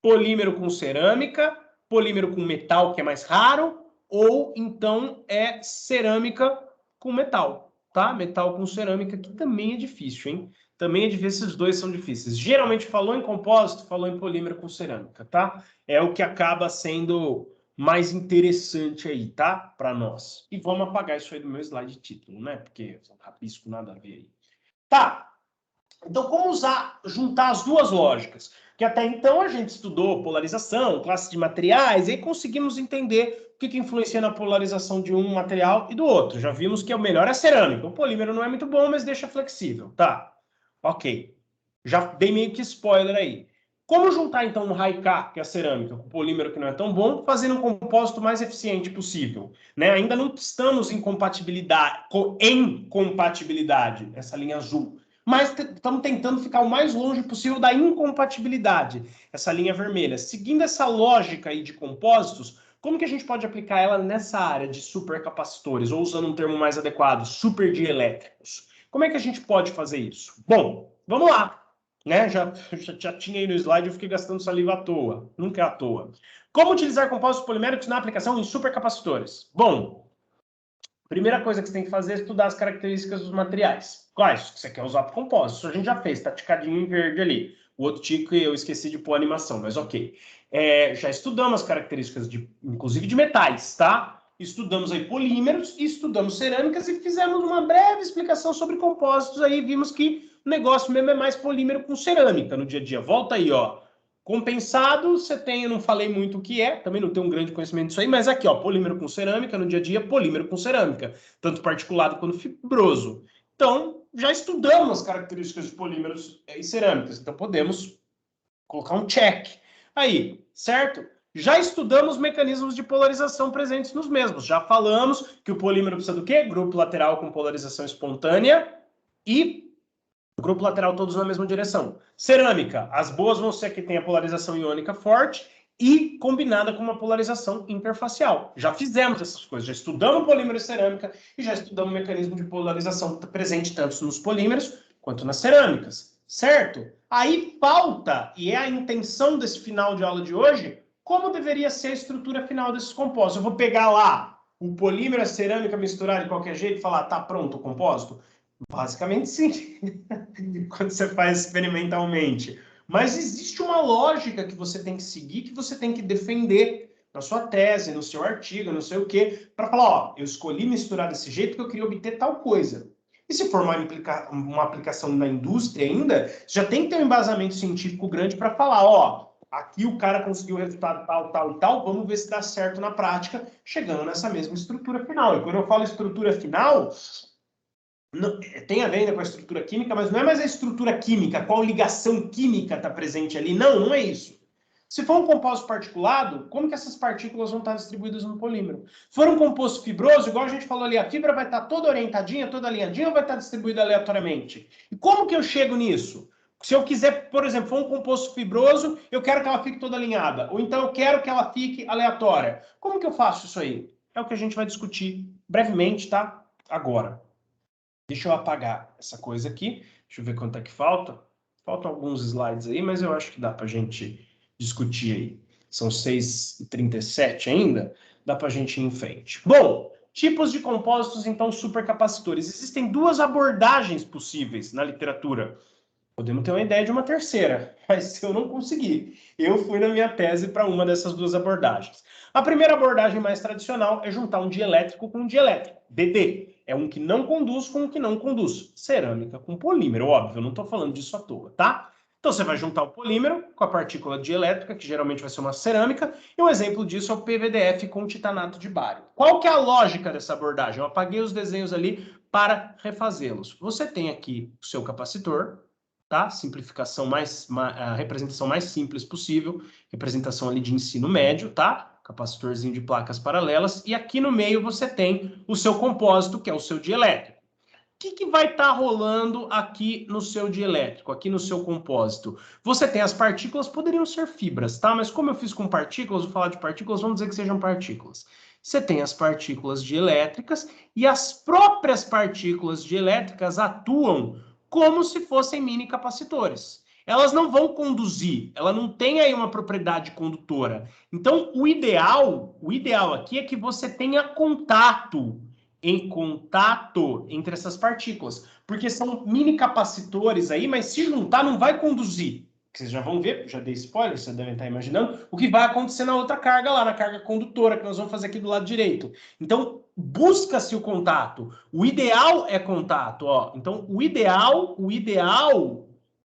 Polímero com cerâmica, polímero com metal, que é mais raro, ou então é cerâmica com metal, tá? Metal com cerâmica, que também é difícil, hein? Também é difícil, esses dois são difíceis. Geralmente falou em compósito, falou em polímero com cerâmica, tá? É o que acaba sendo mais interessante aí, tá? Para nós. E vamos apagar isso aí do meu slide de título, né? Porque rabisco nada a ver aí. Tá. Então, como juntar as duas lógicas? Que até então a gente estudou polarização, classe de materiais, e aí conseguimos entender o que influencia na polarização de um material e do outro. Já vimos que o melhor é a cerâmica. O polímero não é muito bom, mas deixa flexível. Tá, ok. Já dei meio que spoiler aí. Como juntar, então, um Haiká, que é a cerâmica, com o polímero, que não é tão bom, fazendo um compósito mais eficiente possível? Né? Ainda não estamos em compatibilidade, essa linha azul. Mas estamos tentando ficar o mais longe possível da incompatibilidade, essa linha vermelha. Seguindo essa lógica aí de compósitos, como que a gente pode aplicar ela nessa área de supercapacitores, ou usando um termo mais adequado, superdielétricos? Como é que a gente pode fazer isso? Bom, vamos lá. Né? Já tinha aí no slide, eu fiquei gastando saliva à toa. Nunca é à toa. Como utilizar compósitos poliméricos na aplicação em supercapacitores? Bom, primeira coisa que você tem que fazer é estudar as características dos materiais. Quais que você quer usar para compósito? Isso a gente já fez, tá ticadinho em verde ali. O outro tico eu esqueci de pôr animação, mas ok. Já estudamos as características, inclusive de metais, tá? Estudamos aí polímeros, estudamos cerâmicas e fizemos uma breve explicação sobre compósitos aí. Vimos que o negócio mesmo é mais polímero com cerâmica no dia a dia. Volta aí, ó. Compensado, você tem, eu não falei muito o que é, também não tenho um grande conhecimento disso aí, mas aqui, ó, polímero com cerâmica, no dia a dia, polímero com cerâmica, tanto particulado quanto fibroso. Então, já estudamos as características de polímeros e cerâmicas, então podemos colocar um check aí, certo? Já estudamos mecanismos de polarização presentes nos mesmos, já falamos que o polímero precisa do quê? Grupo lateral com polarização espontânea e grupo lateral todos na mesma direção. Cerâmica, as boas vão ser que tem a polarização iônica forte e combinada com uma polarização interfacial. Já fizemos essas coisas, já estudamos polímero e cerâmica e já estudamos o mecanismo de polarização presente tanto nos polímeros quanto nas cerâmicas, certo? Aí falta, e é a intenção desse final de aula de hoje, como deveria ser a estrutura final desses compostos. Eu vou pegar lá o polímero e a cerâmica misturar de qualquer jeito e falar, tá pronto o compósito? Basicamente, sim, quando você faz experimentalmente. Mas existe uma lógica que você tem que seguir, que você tem que defender na sua tese, no seu artigo, não sei o quê, para falar, ó, eu escolhi misturar desse jeito porque eu queria obter tal coisa. E se for uma aplicação na indústria ainda, já tem que ter um embasamento científico grande para falar, ó, aqui o cara conseguiu o resultado tal, tal e tal, vamos ver se dá certo na prática, chegando nessa mesma estrutura final. E quando eu falo estrutura final, não, tem a ver ainda com a estrutura química, mas não é mais a estrutura química, qual ligação química está presente ali. Não, não é isso. Se for um composto particulado, como que essas partículas vão estar distribuídas no polímero? Se for um composto fibroso, igual a gente falou ali, a fibra vai estar toda orientadinha, toda alinhadinha, ou vai estar distribuída aleatoriamente? E como que eu chego nisso? Se eu quiser, por exemplo, for um composto fibroso, eu quero que ela fique toda alinhada, ou então eu quero que ela fique aleatória. Como que eu faço isso aí? É o que a gente vai discutir brevemente, tá? Agora. Deixa eu apagar essa coisa aqui. Deixa eu ver quanto é que falta. Faltam alguns slides aí, mas eu acho que dá para a gente discutir aí. São 6h37 ainda. Dá para a gente ir em frente. Bom, tipos de compósitos, então, supercapacitores. Existem duas abordagens possíveis na literatura. Podemos ter uma ideia de uma terceira, mas eu não consegui. Eu fui na minha tese para uma dessas duas abordagens. A primeira abordagem mais tradicional é juntar um dielétrico com um dielétrico. DD é um que não conduz com um que não conduz. Cerâmica com polímero, óbvio, eu não estou falando disso à toa, tá? Então você vai juntar o polímero com a partícula dielétrica, que geralmente vai ser uma cerâmica, e um exemplo disso é o PVDF com titanato de bário. Qual que é a lógica dessa abordagem? Eu apaguei os desenhos ali para refazê-los. Você tem aqui o seu capacitor, tá? Simplificação a representação mais simples possível, representação ali de ensino médio, tá? Capacitorzinho de placas paralelas, e aqui no meio você tem o seu compósito, que é o seu dielétrico. O que vai estar rolando aqui no seu dielétrico, aqui no seu compósito? Você tem as partículas, poderiam ser fibras, tá? Mas como eu fiz com partículas, vou falar de partículas, vamos dizer que sejam partículas. Você tem as partículas dielétricas e as próprias partículas dielétricas atuam como se fossem mini capacitores. Elas não vão conduzir, ela não tem aí uma propriedade condutora. Então, o ideal aqui é que você tenha contato entre essas partículas, porque são mini capacitores aí, mas se juntar não vai conduzir. Vocês já vão ver, já dei spoiler, vocês devem estar imaginando, o que vai acontecer na outra carga lá, na carga condutora, que nós vamos fazer aqui do lado direito. Então, busca-se o contato. O ideal é contato, ó. Então, o ideal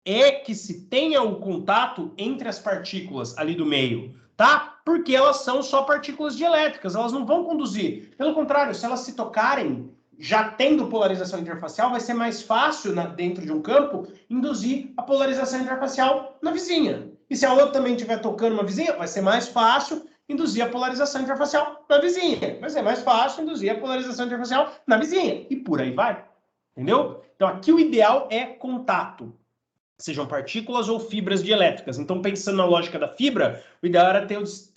é que se tenha o contato entre as partículas ali do meio, tá? Porque elas são só partículas dielétricas, elas não vão conduzir. Pelo contrário, se elas se tocarem, já tendo polarização interfacial, vai ser mais fácil, dentro de um campo, induzir a polarização interfacial na vizinha. E se a outra também estiver tocando uma vizinha, vai ser mais fácil induzir a polarização interfacial na vizinha. Vai ser mais fácil induzir a polarização interfacial na vizinha. E por aí vai. Entendeu? Então, aqui o ideal é contato. Sejam partículas ou fibras dielétricas. Então, pensando na lógica da fibra, o ideal era ter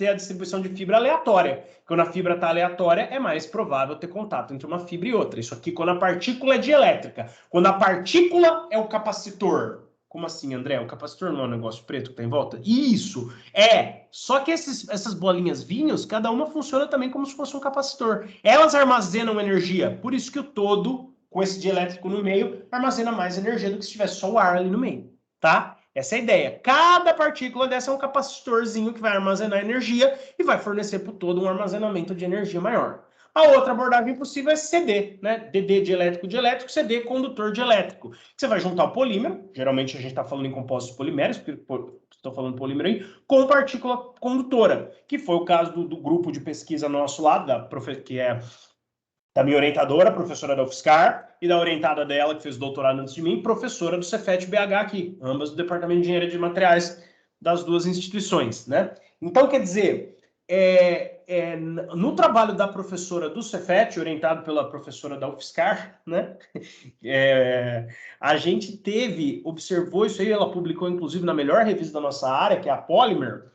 a distribuição de fibra aleatória. Quando a fibra está aleatória, é mais provável ter contato entre uma fibra e outra. Isso aqui quando a partícula é dielétrica. Quando a partícula é o capacitor. Como assim, André? O capacitor não é um negócio preto que está em volta? Isso! É! Só que essas bolinhas vinhos, cada uma funciona também como se fosse um capacitor. Elas armazenam energia. Por isso que o todo, com esse dielétrico no meio, armazena mais energia do que se tivesse só o ar ali no meio. Tá? Essa é a ideia. Cada partícula dessa é um capacitorzinho que vai armazenar energia e vai fornecer para o todo um armazenamento de energia maior. A outra abordagem possível é CD, né? DD dielétrico, CD condutor dielétrico. Você vai juntar o polímero, geralmente a gente está falando em compostos poliméricos, porque estou falando polímero aí, com partícula condutora, que foi o caso do grupo de pesquisa nosso lá, que é da minha orientadora, professora da UFSCar, e da orientada dela, que fez doutorado antes de mim, professora do Cefet-BH aqui, ambas do Departamento de Engenharia de Materiais das duas instituições, né? Então, quer dizer, no trabalho da professora do Cefet, orientado pela professora da UFSCar, né? A gente observou isso aí, ela publicou inclusive na melhor revista da nossa área, que é a Polymer,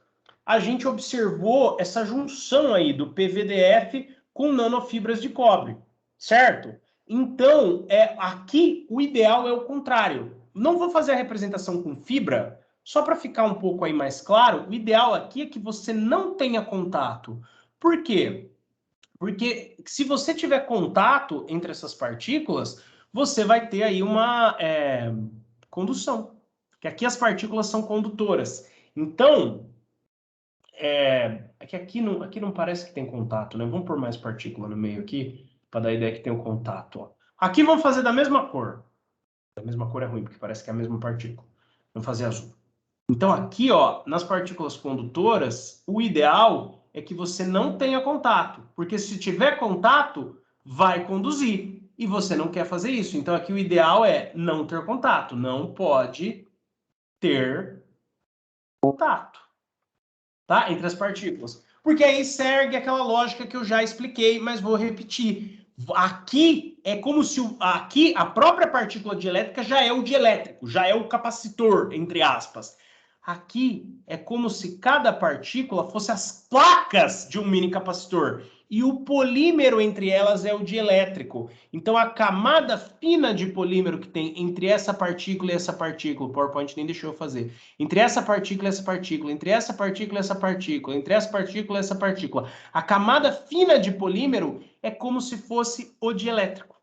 a gente observou essa junção aí do PVDF com nanofibras de cobre, certo? Então, aqui o ideal é o contrário. Não vou fazer a representação com fibra, só para ficar um pouco aí mais claro, o ideal aqui é que você não tenha contato. Por quê? Porque se você tiver contato entre essas partículas, você vai ter aí uma condução. Porque aqui as partículas são condutoras. Então, é que aqui não parece que tem contato, né? Vamos pôr mais partícula no meio aqui, para dar a ideia que tem o contato. Ó. Aqui vamos fazer da mesma cor. Da mesma cor é ruim, porque parece que é a mesma partícula. Vamos fazer azul. Então, aqui, ó, nas partículas condutoras, o ideal é que você não tenha contato, porque se tiver contato, vai conduzir, e você não quer fazer isso. Então, aqui o ideal é não ter contato, não pode ter contato, tá? Entre as partículas. Porque aí segue aquela lógica que eu já expliquei, mas vou repetir. Aqui é como se aqui a própria partícula dielétrica já é o dielétrico, já é o capacitor, entre aspas. Aqui é como se cada partícula fosse as placas de um mini capacitor e o polímero entre elas é o dielétrico. Então a camada fina de polímero que tem entre essa partícula e essa partícula, o PowerPoint nem deixou eu fazer, entre essa partícula e essa partícula, entre essa partícula e essa partícula, entre essa partícula e essa partícula, a camada fina de polímero é como se fosse o dielétrico.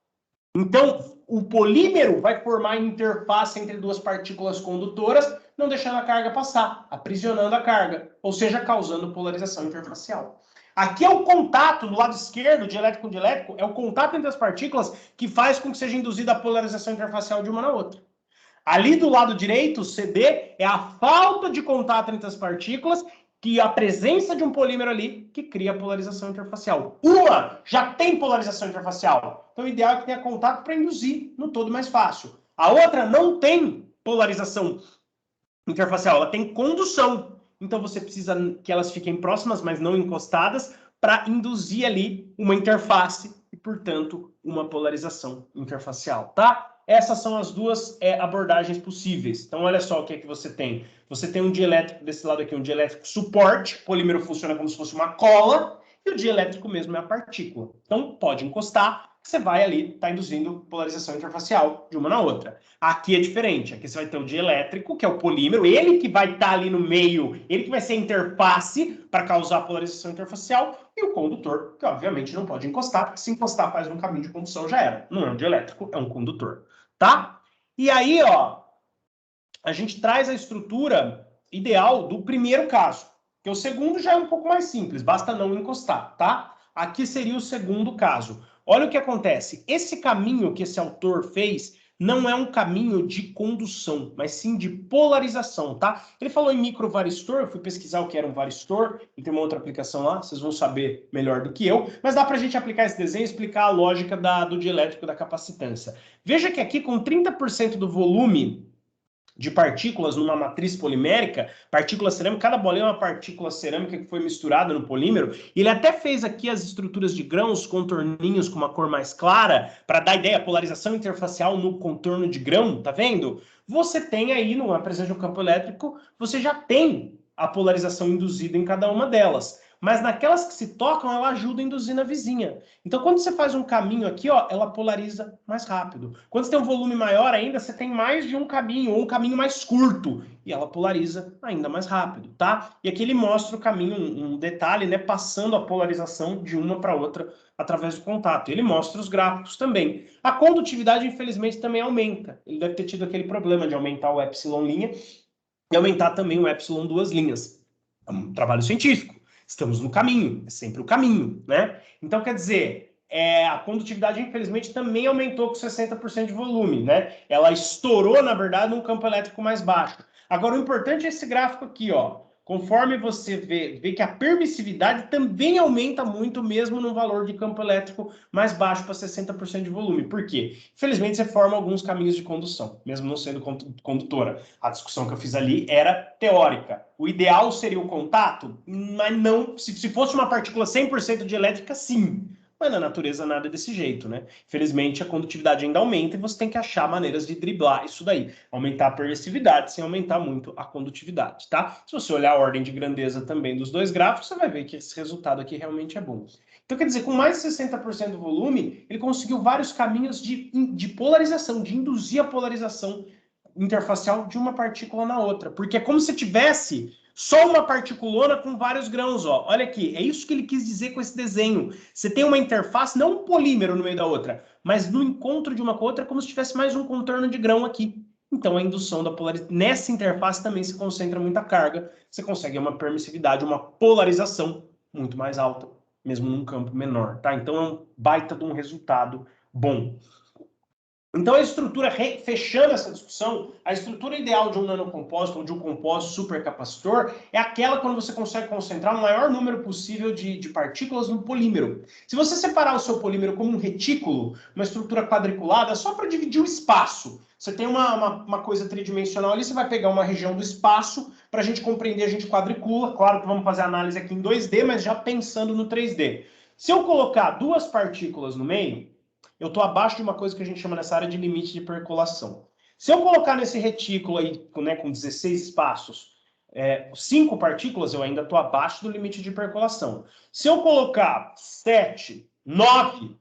Então, o polímero vai formar interface entre duas partículas condutoras, não deixando a carga passar, aprisionando a carga, ou seja, causando polarização interfacial. Aqui é o contato, no lado esquerdo, dielétrico com dielétrico, é o contato entre as partículas que faz com que seja induzida a polarização interfacial de uma na outra. Ali do lado direito, o CD, é a falta de contato entre as partículas que a presença de um polímero ali que cria a polarização interfacial. Uma já tem polarização interfacial. Então, o ideal é que tenha contato para induzir no todo mais fácil. A outra não tem polarização interfacial, ela tem condução. Então, você precisa que elas fiquem próximas, mas não encostadas, para induzir ali uma interface e, portanto, uma polarização interfacial, tá? Essas são as duas abordagens possíveis. Então, olha só o que é que você tem. Você tem um dielétrico desse lado aqui, um dielétrico suporte. O polímero funciona como se fosse uma cola. E o dielétrico mesmo é a partícula. Então, pode encostar, você vai ali, está induzindo polarização interfacial de uma na outra. Aqui é diferente. Aqui você vai ter o dielétrico, que é o polímero, ele que vai estar ali no meio, ele que vai ser a interface para causar polarização interfacial, e o condutor, que obviamente não pode encostar, porque se encostar faz um caminho de condução, já era. Não é um dielétrico, é um condutor. Tá? E aí, ó, a gente traz a estrutura ideal do primeiro caso, que o segundo já é um pouco mais simples, basta não encostar, tá? Aqui seria o segundo caso. Olha o que acontece. Esse caminho que esse autor fez não é um caminho de condução, mas sim de polarização, tá? Ele falou em microvaristor, eu fui pesquisar o que era um varistor, e tem uma outra aplicação lá, vocês vão saber melhor do que eu, mas dá pra gente aplicar esse desenho e explicar a lógica do dielétrico da capacitância. Veja que aqui com 30% do volume de partículas numa matriz polimérica, partícula cerâmica, cada bolinha é uma partícula cerâmica que foi misturada no polímero, e ele até fez aqui as estruturas de grãos, contorninhos com uma cor mais clara, para dar ideia, polarização interfacial no contorno de grão, tá vendo? Você tem aí, numa presença de um campo elétrico, você já tem a polarização induzida em cada uma delas. Mas naquelas que se tocam, ela ajuda a induzir na vizinha. Então, quando você faz um caminho aqui, ó, ela polariza mais rápido. Quando você tem um volume maior ainda, você tem mais de um caminho, ou um caminho mais curto, e ela polariza ainda mais rápido, tá? E aqui ele mostra o caminho, um detalhe, né, passando a polarização de uma para outra através do contato. Ele mostra os gráficos também. A condutividade, infelizmente, também aumenta. Ele deve ter tido aquele problema de aumentar o epsilon linha e aumentar também o epsilon duas linhas. É um trabalho científico. Estamos no caminho, é sempre o caminho, né? Então, quer dizer, a condutividade, infelizmente, também aumentou com 60% de volume, né? Ela estourou, na verdade, num campo elétrico mais baixo. Agora, o importante é esse gráfico aqui, ó. Conforme você vê que a permissividade também aumenta muito, mesmo no valor de campo elétrico mais baixo para 60% de volume. Por quê? Infelizmente, você forma alguns caminhos de condução, mesmo não sendo condutora. A discussão que eu fiz ali era teórica. O ideal seria o contato, mas não. Se fosse uma partícula 100% de elétrica, sim. Mas na natureza nada é desse jeito, né? Infelizmente, a condutividade ainda aumenta e você tem que achar maneiras de driblar isso daí. Aumentar a permissividade sem aumentar muito a condutividade, tá? Se você olhar a ordem de grandeza também dos dois gráficos, você vai ver que esse resultado aqui realmente é bom. Então, quer dizer, com mais de 60% do volume, ele conseguiu vários caminhos de polarização, de induzir a polarização interfacial de uma partícula na outra. Porque é como se tivesse só uma particulona com vários grãos, ó. Olha aqui, é isso que ele quis dizer com esse desenho. Você tem uma interface, não um polímero no meio da outra, mas no encontro de uma com a outra é como se tivesse mais um contorno de grão aqui. Então, a indução da polarização... Nessa interface também se concentra muita carga. Você consegue uma permissividade, uma polarização muito mais alta, mesmo num campo menor, tá? Então, é um baita de um resultado bom. Então, a estrutura, fechando essa discussão, a estrutura ideal de um nanocompósito ou de um compósito supercapacitor é aquela quando você consegue concentrar o maior número possível de partículas no polímero. Se você separar o seu polímero como um retículo, uma estrutura quadriculada, só para dividir o espaço, você tem uma coisa tridimensional ali, você vai pegar uma região do espaço, para a gente compreender, a gente quadricula. Claro que vamos fazer análise aqui em 2D, mas já pensando no 3D. Se eu colocar duas partículas no meio, eu estou abaixo de uma coisa que a gente chama nessa área de limite de percolação. Se eu colocar nesse retículo aí, né, com 16 espaços, 5 partículas, eu ainda estou abaixo do limite de percolação. Se eu colocar 7, 9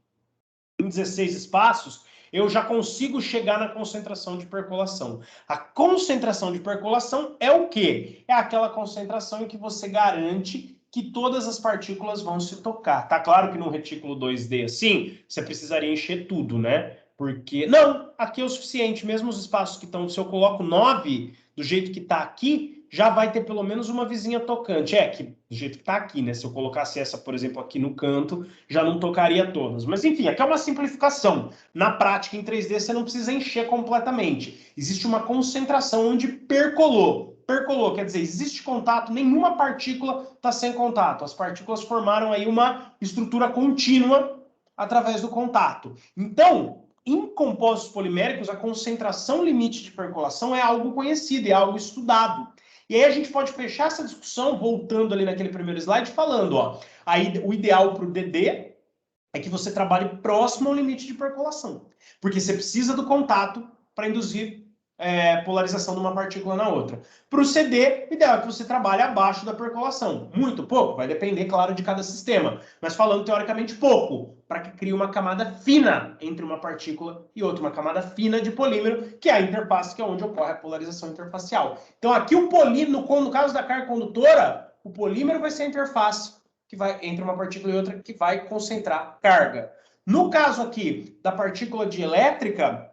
em 16 espaços, eu já consigo chegar na concentração de percolação. A concentração de percolação é o quê? É aquela concentração em que você garante que todas as partículas vão se tocar. Tá claro que num retículo 2D assim, você precisaria encher tudo, né? Porque, não, aqui é o suficiente. Mesmo os espaços que estão, se eu coloco 9 do jeito que está aqui, já vai ter pelo menos uma vizinha tocante. Que do jeito que está aqui, né? Se eu colocasse essa, por exemplo, aqui no canto, já não tocaria todas. Mas, enfim, aqui é uma simplificação. Na prática, em 3D, você não precisa encher completamente. Existe uma concentração onde percolou. Percolou, quer dizer, existe contato, nenhuma partícula está sem contato. As partículas formaram aí uma estrutura contínua através do contato. Então, em compósitos poliméricos, a concentração limite de percolação é algo conhecido, é algo estudado. E aí a gente pode fechar essa discussão, voltando ali naquele primeiro slide, falando, ó, aí o ideal para o DD é que você trabalhe próximo ao limite de percolação, porque você precisa do contato para induzir polarização de uma partícula na outra. Para o CD, o ideal é que você trabalhe abaixo da percolação. Muito pouco, vai depender, claro, de cada sistema, mas falando teoricamente pouco, para que crie uma camada fina entre uma partícula e outra, uma camada fina de polímero, que é a interface, que é onde ocorre a polarização interfacial. Então aqui o polímero, no caso da carga condutora, o polímero vai ser a interface que vai entre uma partícula e outra, que vai concentrar carga. No caso aqui da partícula dielétrica,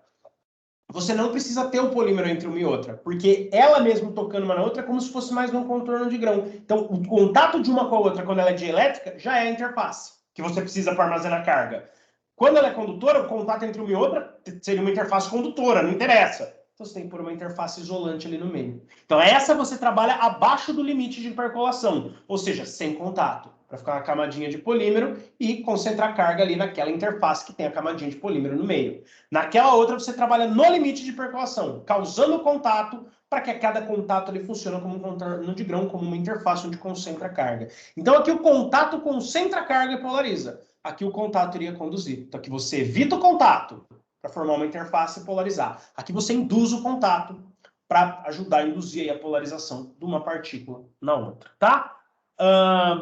você não precisa ter o polímero entre uma e outra, porque ela mesmo tocando uma na outra é como se fosse mais um contorno de grão. Então, o contato de uma com a outra, quando ela é dielétrica, já é a interface, que você precisa para armazenar carga. Quando ela é condutora, o contato entre uma e outra seria uma interface condutora, não interessa. Então, você tem que pôr uma interface isolante ali no meio. Então, essa você trabalha abaixo do limite de percolação, ou seja, sem contato, para ficar uma camadinha de polímero e concentrar carga ali naquela interface que tem a camadinha de polímero no meio. Naquela outra, você trabalha no limite de percolação, causando contato para que cada contato ele funcione como um contorno de grão, como uma interface onde concentra carga. Então, aqui o contato concentra carga e polariza. Aqui o contato iria conduzir. Então, aqui você evita o contato para formar uma interface e polarizar. Aqui você induz o contato para ajudar a induzir aí a polarização de uma partícula na outra, tá?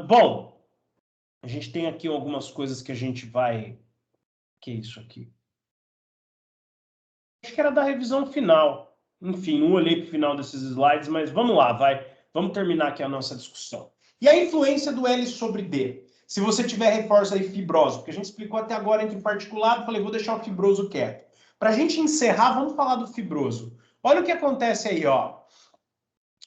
Bom, a gente tem aqui algumas coisas que a gente vai... Que é isso aqui? Acho que era da revisão final. Enfim, não olhei para o final desses slides, mas vamos lá, vai. Vamos terminar aqui a nossa discussão. E a influência do L sobre D? Se você tiver reforço aí fibroso, porque a gente explicou até agora entre particulado, falei, vou deixar o fibroso quieto. Para a gente encerrar, vamos falar do fibroso. Olha o que acontece aí, ó.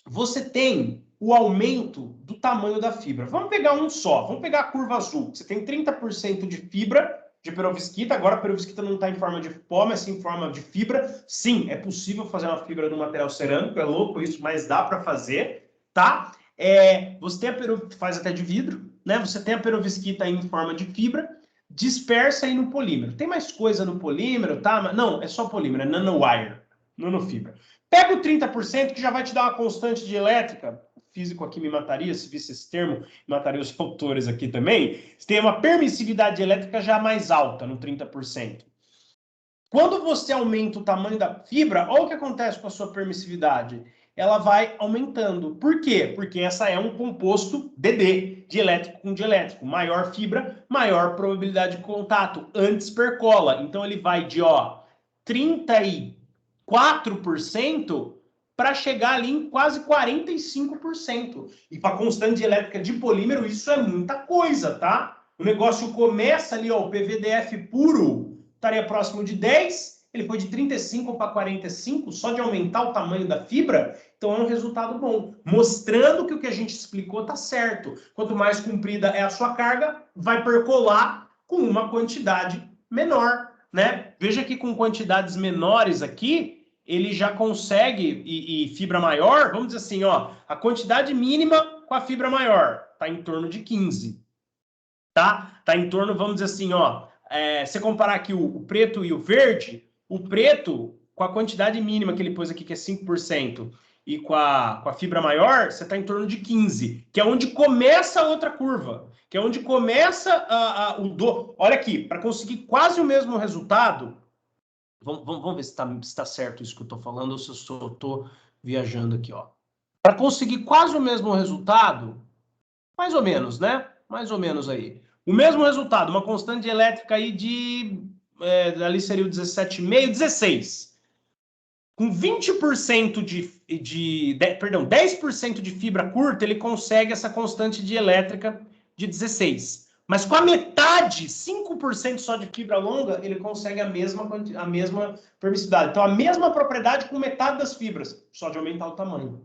Você tem o aumento do tamanho da fibra. Vamos pegar um só, vamos pegar a curva azul. Você tem 30% de fibra de perovskita, agora a perovskita não está em forma de pó, mas sim em forma de fibra. Sim, é possível fazer uma fibra do material cerâmico, é louco isso, mas dá para fazer, tá? Você tem a perovskita, faz até de vidro, né? Você tem a perovskita em forma de fibra, dispersa aí no polímero. Tem mais coisa no polímero, tá? Não, é só polímero, é nanowire, nanofibra. Pega o 30% que já vai te dar uma constante de elétrica. O físico aqui me mataria se visse esse termo, mataria os autores aqui também. Você tem uma permissividade elétrica já mais alta, no 30%. Quando você aumenta o tamanho da fibra, olha o que acontece com a sua permissividade. Ela vai aumentando. Por quê? Porque essa é um composto DD, dielétrico com dielétrico. Maior fibra, maior probabilidade de contato. Antes percola. Então ele vai de 34% para chegar ali em quase 45%. E para constante de elétrica de polímero, isso é muita coisa, tá? O negócio começa ali, ó, o PVDF puro estaria próximo de 10, ele foi de 35 para 45, só de aumentar o tamanho da fibra, então é um resultado bom, mostrando que o que a gente explicou está certo. Quanto mais comprida é a sua carga, vai percolar com uma quantidade menor né? Veja que com quantidades menores aqui, ele já consegue, e fibra maior, vamos dizer assim, ó, a quantidade mínima com a fibra maior está em torno de 15, tá? Tá em torno, vamos dizer assim, ó, você comparar aqui o preto e o verde, o preto, com a quantidade mínima que ele pôs aqui, que é 5%, e com a fibra maior, você está em torno de 15, que é onde começa a outra curva, que é onde começa Olha aqui, para conseguir quase o mesmo resultado, vamos ver se está certo isso que eu estou falando ou se eu estou viajando aqui, ó. Para conseguir quase o mesmo resultado, mais ou menos, né? Mais ou menos aí. O mesmo resultado, uma constante elétrica aí ali seria o 17,5, 16. Com 20% perdão, 10% de fibra curta, ele consegue essa constante de elétrica de 16. Mas com a metade, 5% só de fibra longa, ele consegue a mesma permissividade. Então, a mesma propriedade com metade das fibras, só de aumentar o tamanho.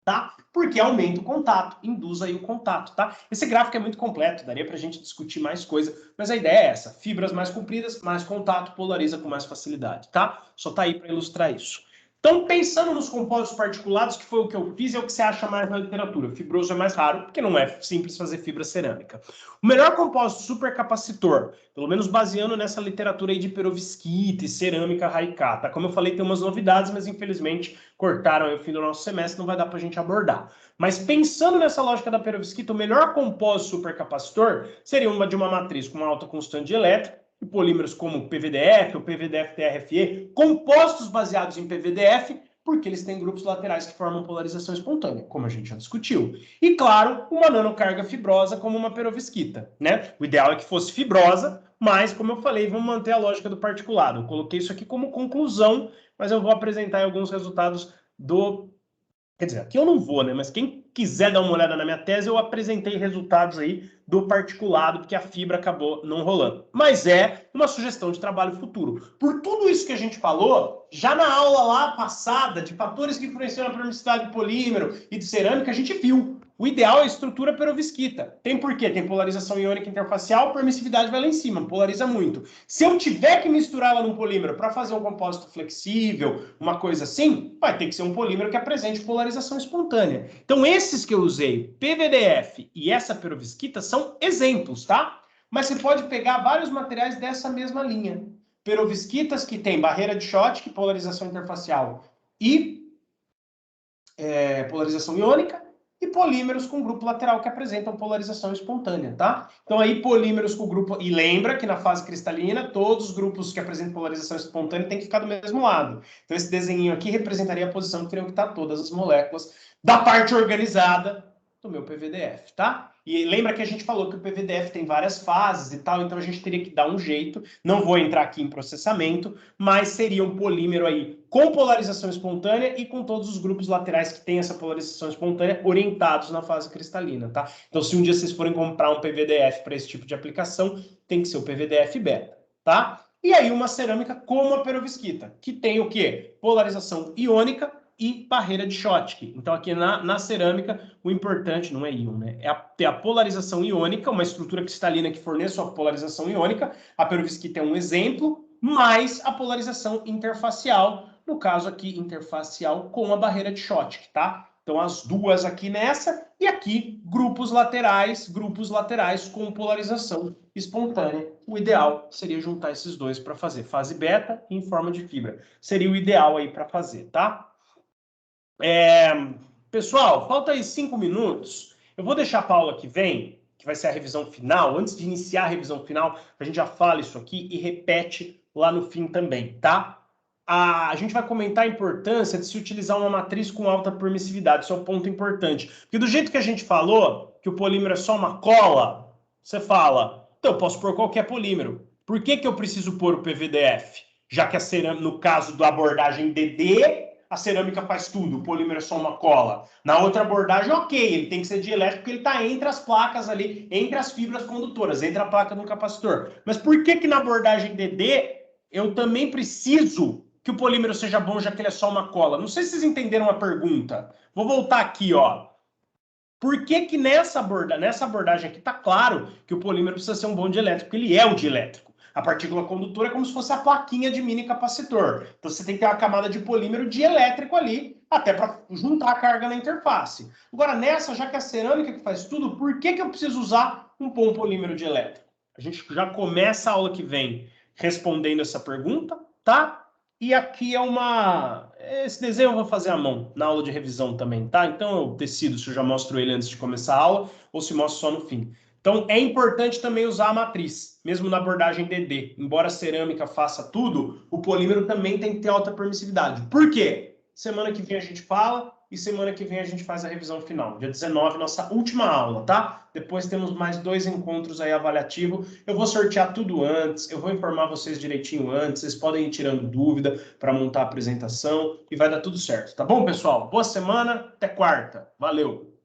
Tá? Porque aumenta o contato, induz aí o contato, tá? Esse gráfico é muito completo, daria para a gente discutir mais coisa, mas a ideia é essa: fibras mais compridas, mais contato, polariza com mais facilidade, tá? Só tá aí para ilustrar isso. Então, pensando nos compósitos particulados, que foi o que eu fiz, é o que você acha mais na literatura. Fibroso é mais raro, porque não é simples fazer fibra cerâmica. O melhor compósito supercapacitor, pelo menos baseando nessa literatura aí de perovskita e cerâmica Haiká, tá? Como eu falei, tem umas novidades, mas infelizmente cortaram aí o fim do nosso semestre, não vai dar para a gente abordar. Mas pensando nessa lógica da perovskita, o melhor compósito supercapacitor seria uma de uma matriz com uma alta constante de elétrica, e polímeros como PVDF ou PVDF-TRFE, compostos baseados em PVDF, porque eles têm grupos laterais que formam polarização espontânea, como a gente já discutiu. E, claro, uma nanocarga fibrosa como uma perovskita, né? O ideal é que fosse fibrosa, mas, como eu falei, vamos manter a lógica do particulado. Eu coloquei isso aqui como conclusão, mas eu vou apresentar alguns resultados do... Quer dizer, aqui eu não vou, né? Mas quem quiser dar uma olhada na minha tese, eu apresentei resultados aí do particulado, porque a fibra acabou não rolando. Mas é uma sugestão de trabalho futuro. Por tudo isso que a gente falou, já na aula lá passada, de fatores que influenciam na permissividade do polímero e de cerâmica, a gente viu. O ideal é a estrutura perovskita. Tem por quê? Tem polarização iônica interfacial, permissividade vai lá em cima, polariza muito. Se eu tiver que misturar ela num polímero para fazer um compósito flexível, uma coisa assim, vai ter que ser um polímero que apresente polarização espontânea. Então, esses que eu usei, PVDF e essa perovskita, são exemplos, tá? Mas você pode pegar vários materiais dessa mesma linha. Perovskitas que tem barreira de Schottky, polarização interfacial e polarização iônica, e polímeros com grupo lateral que apresentam polarização espontânea, tá? Então aí polímeros com grupo... E lembra que na fase cristalina, todos os grupos que apresentam polarização espontânea têm que ficar do mesmo lado. Então esse desenho aqui representaria a posição que teriam que estar todas as moléculas da parte organizada do meu PVDF, tá? E lembra que a gente falou que o PVDF tem várias fases e tal, então a gente teria que dar um jeito. Não vou entrar aqui em processamento, mas seria um polímero aí com polarização espontânea e com todos os grupos laterais que têm essa polarização espontânea orientados na fase cristalina, tá? Então, se um dia vocês forem comprar um PVDF para esse tipo de aplicação, tem que ser o PVDF beta, tá? E aí uma cerâmica como a perovskita, que tem o quê? Polarização iônica e barreira de Schottky. Então, aqui na cerâmica, o importante não é íon, né? É ter a polarização iônica, uma estrutura cristalina que forneça a polarização iônica. A perovskita é um exemplo, mais a polarização interfacial, no caso aqui, interfacial com a barreira de Schottky, tá? Então, as duas aqui nessa, e aqui, grupos laterais com polarização espontânea. O ideal seria juntar esses dois para fazer fase beta em forma de fibra. Seria o ideal aí para fazer, tá? Pessoal, falta aí 5 minutos. Eu vou deixar para a aula que vem, que vai ser a revisão final. Antes de iniciar a revisão final, a gente já fala isso aqui e repete lá no fim também, tá? A gente vai comentar a importância de se utilizar uma matriz com alta permissividade. Isso é um ponto importante. Porque do jeito que a gente falou, que o polímero é só uma cola, você fala, então eu posso pôr qualquer polímero. Por que eu preciso pôr o PVDF? Já que a cerâmica, no caso da abordagem DD, a cerâmica faz tudo, o polímero é só uma cola. Na outra abordagem, ok, ele tem que ser dielétrico porque ele está entre as placas ali, entre as fibras condutoras, entre a placa do capacitor. Mas por que na abordagem DD eu também preciso que o polímero seja bom, já que ele é só uma cola? Não sei se vocês entenderam a pergunta. Vou voltar aqui, ó. Por que nessa abordagem aqui está claro que o polímero precisa ser um bom dielétrico? Porque ele é o dielétrico. A partícula condutora é como se fosse a plaquinha de mini capacitor. Então você tem que ter uma camada de polímero dielétrico ali, até para juntar a carga na interface. Agora nessa, já que é a cerâmica que faz tudo, por que eu preciso usar um bom polímero dielétrico? A gente já começa a aula que vem respondendo essa pergunta, tá? E aqui é uma... Esse desenho eu vou fazer à mão, na aula de revisão também, tá? Então eu decido se eu já mostro ele antes de começar a aula ou se mostro só no fim. Então é importante também usar a matriz, mesmo na abordagem DD. Embora a cerâmica faça tudo, o polímero também tem que ter alta permissividade. Por quê? Semana que vem a gente fala e semana que vem a gente faz a revisão final. Dia 19, nossa última aula, tá? Depois temos mais 2 encontros aí avaliativos. Eu vou sortear tudo antes, eu vou informar vocês direitinho antes, vocês podem ir tirando dúvida para montar a apresentação e vai dar tudo certo, tá bom, pessoal? Boa semana, até quarta. Valeu!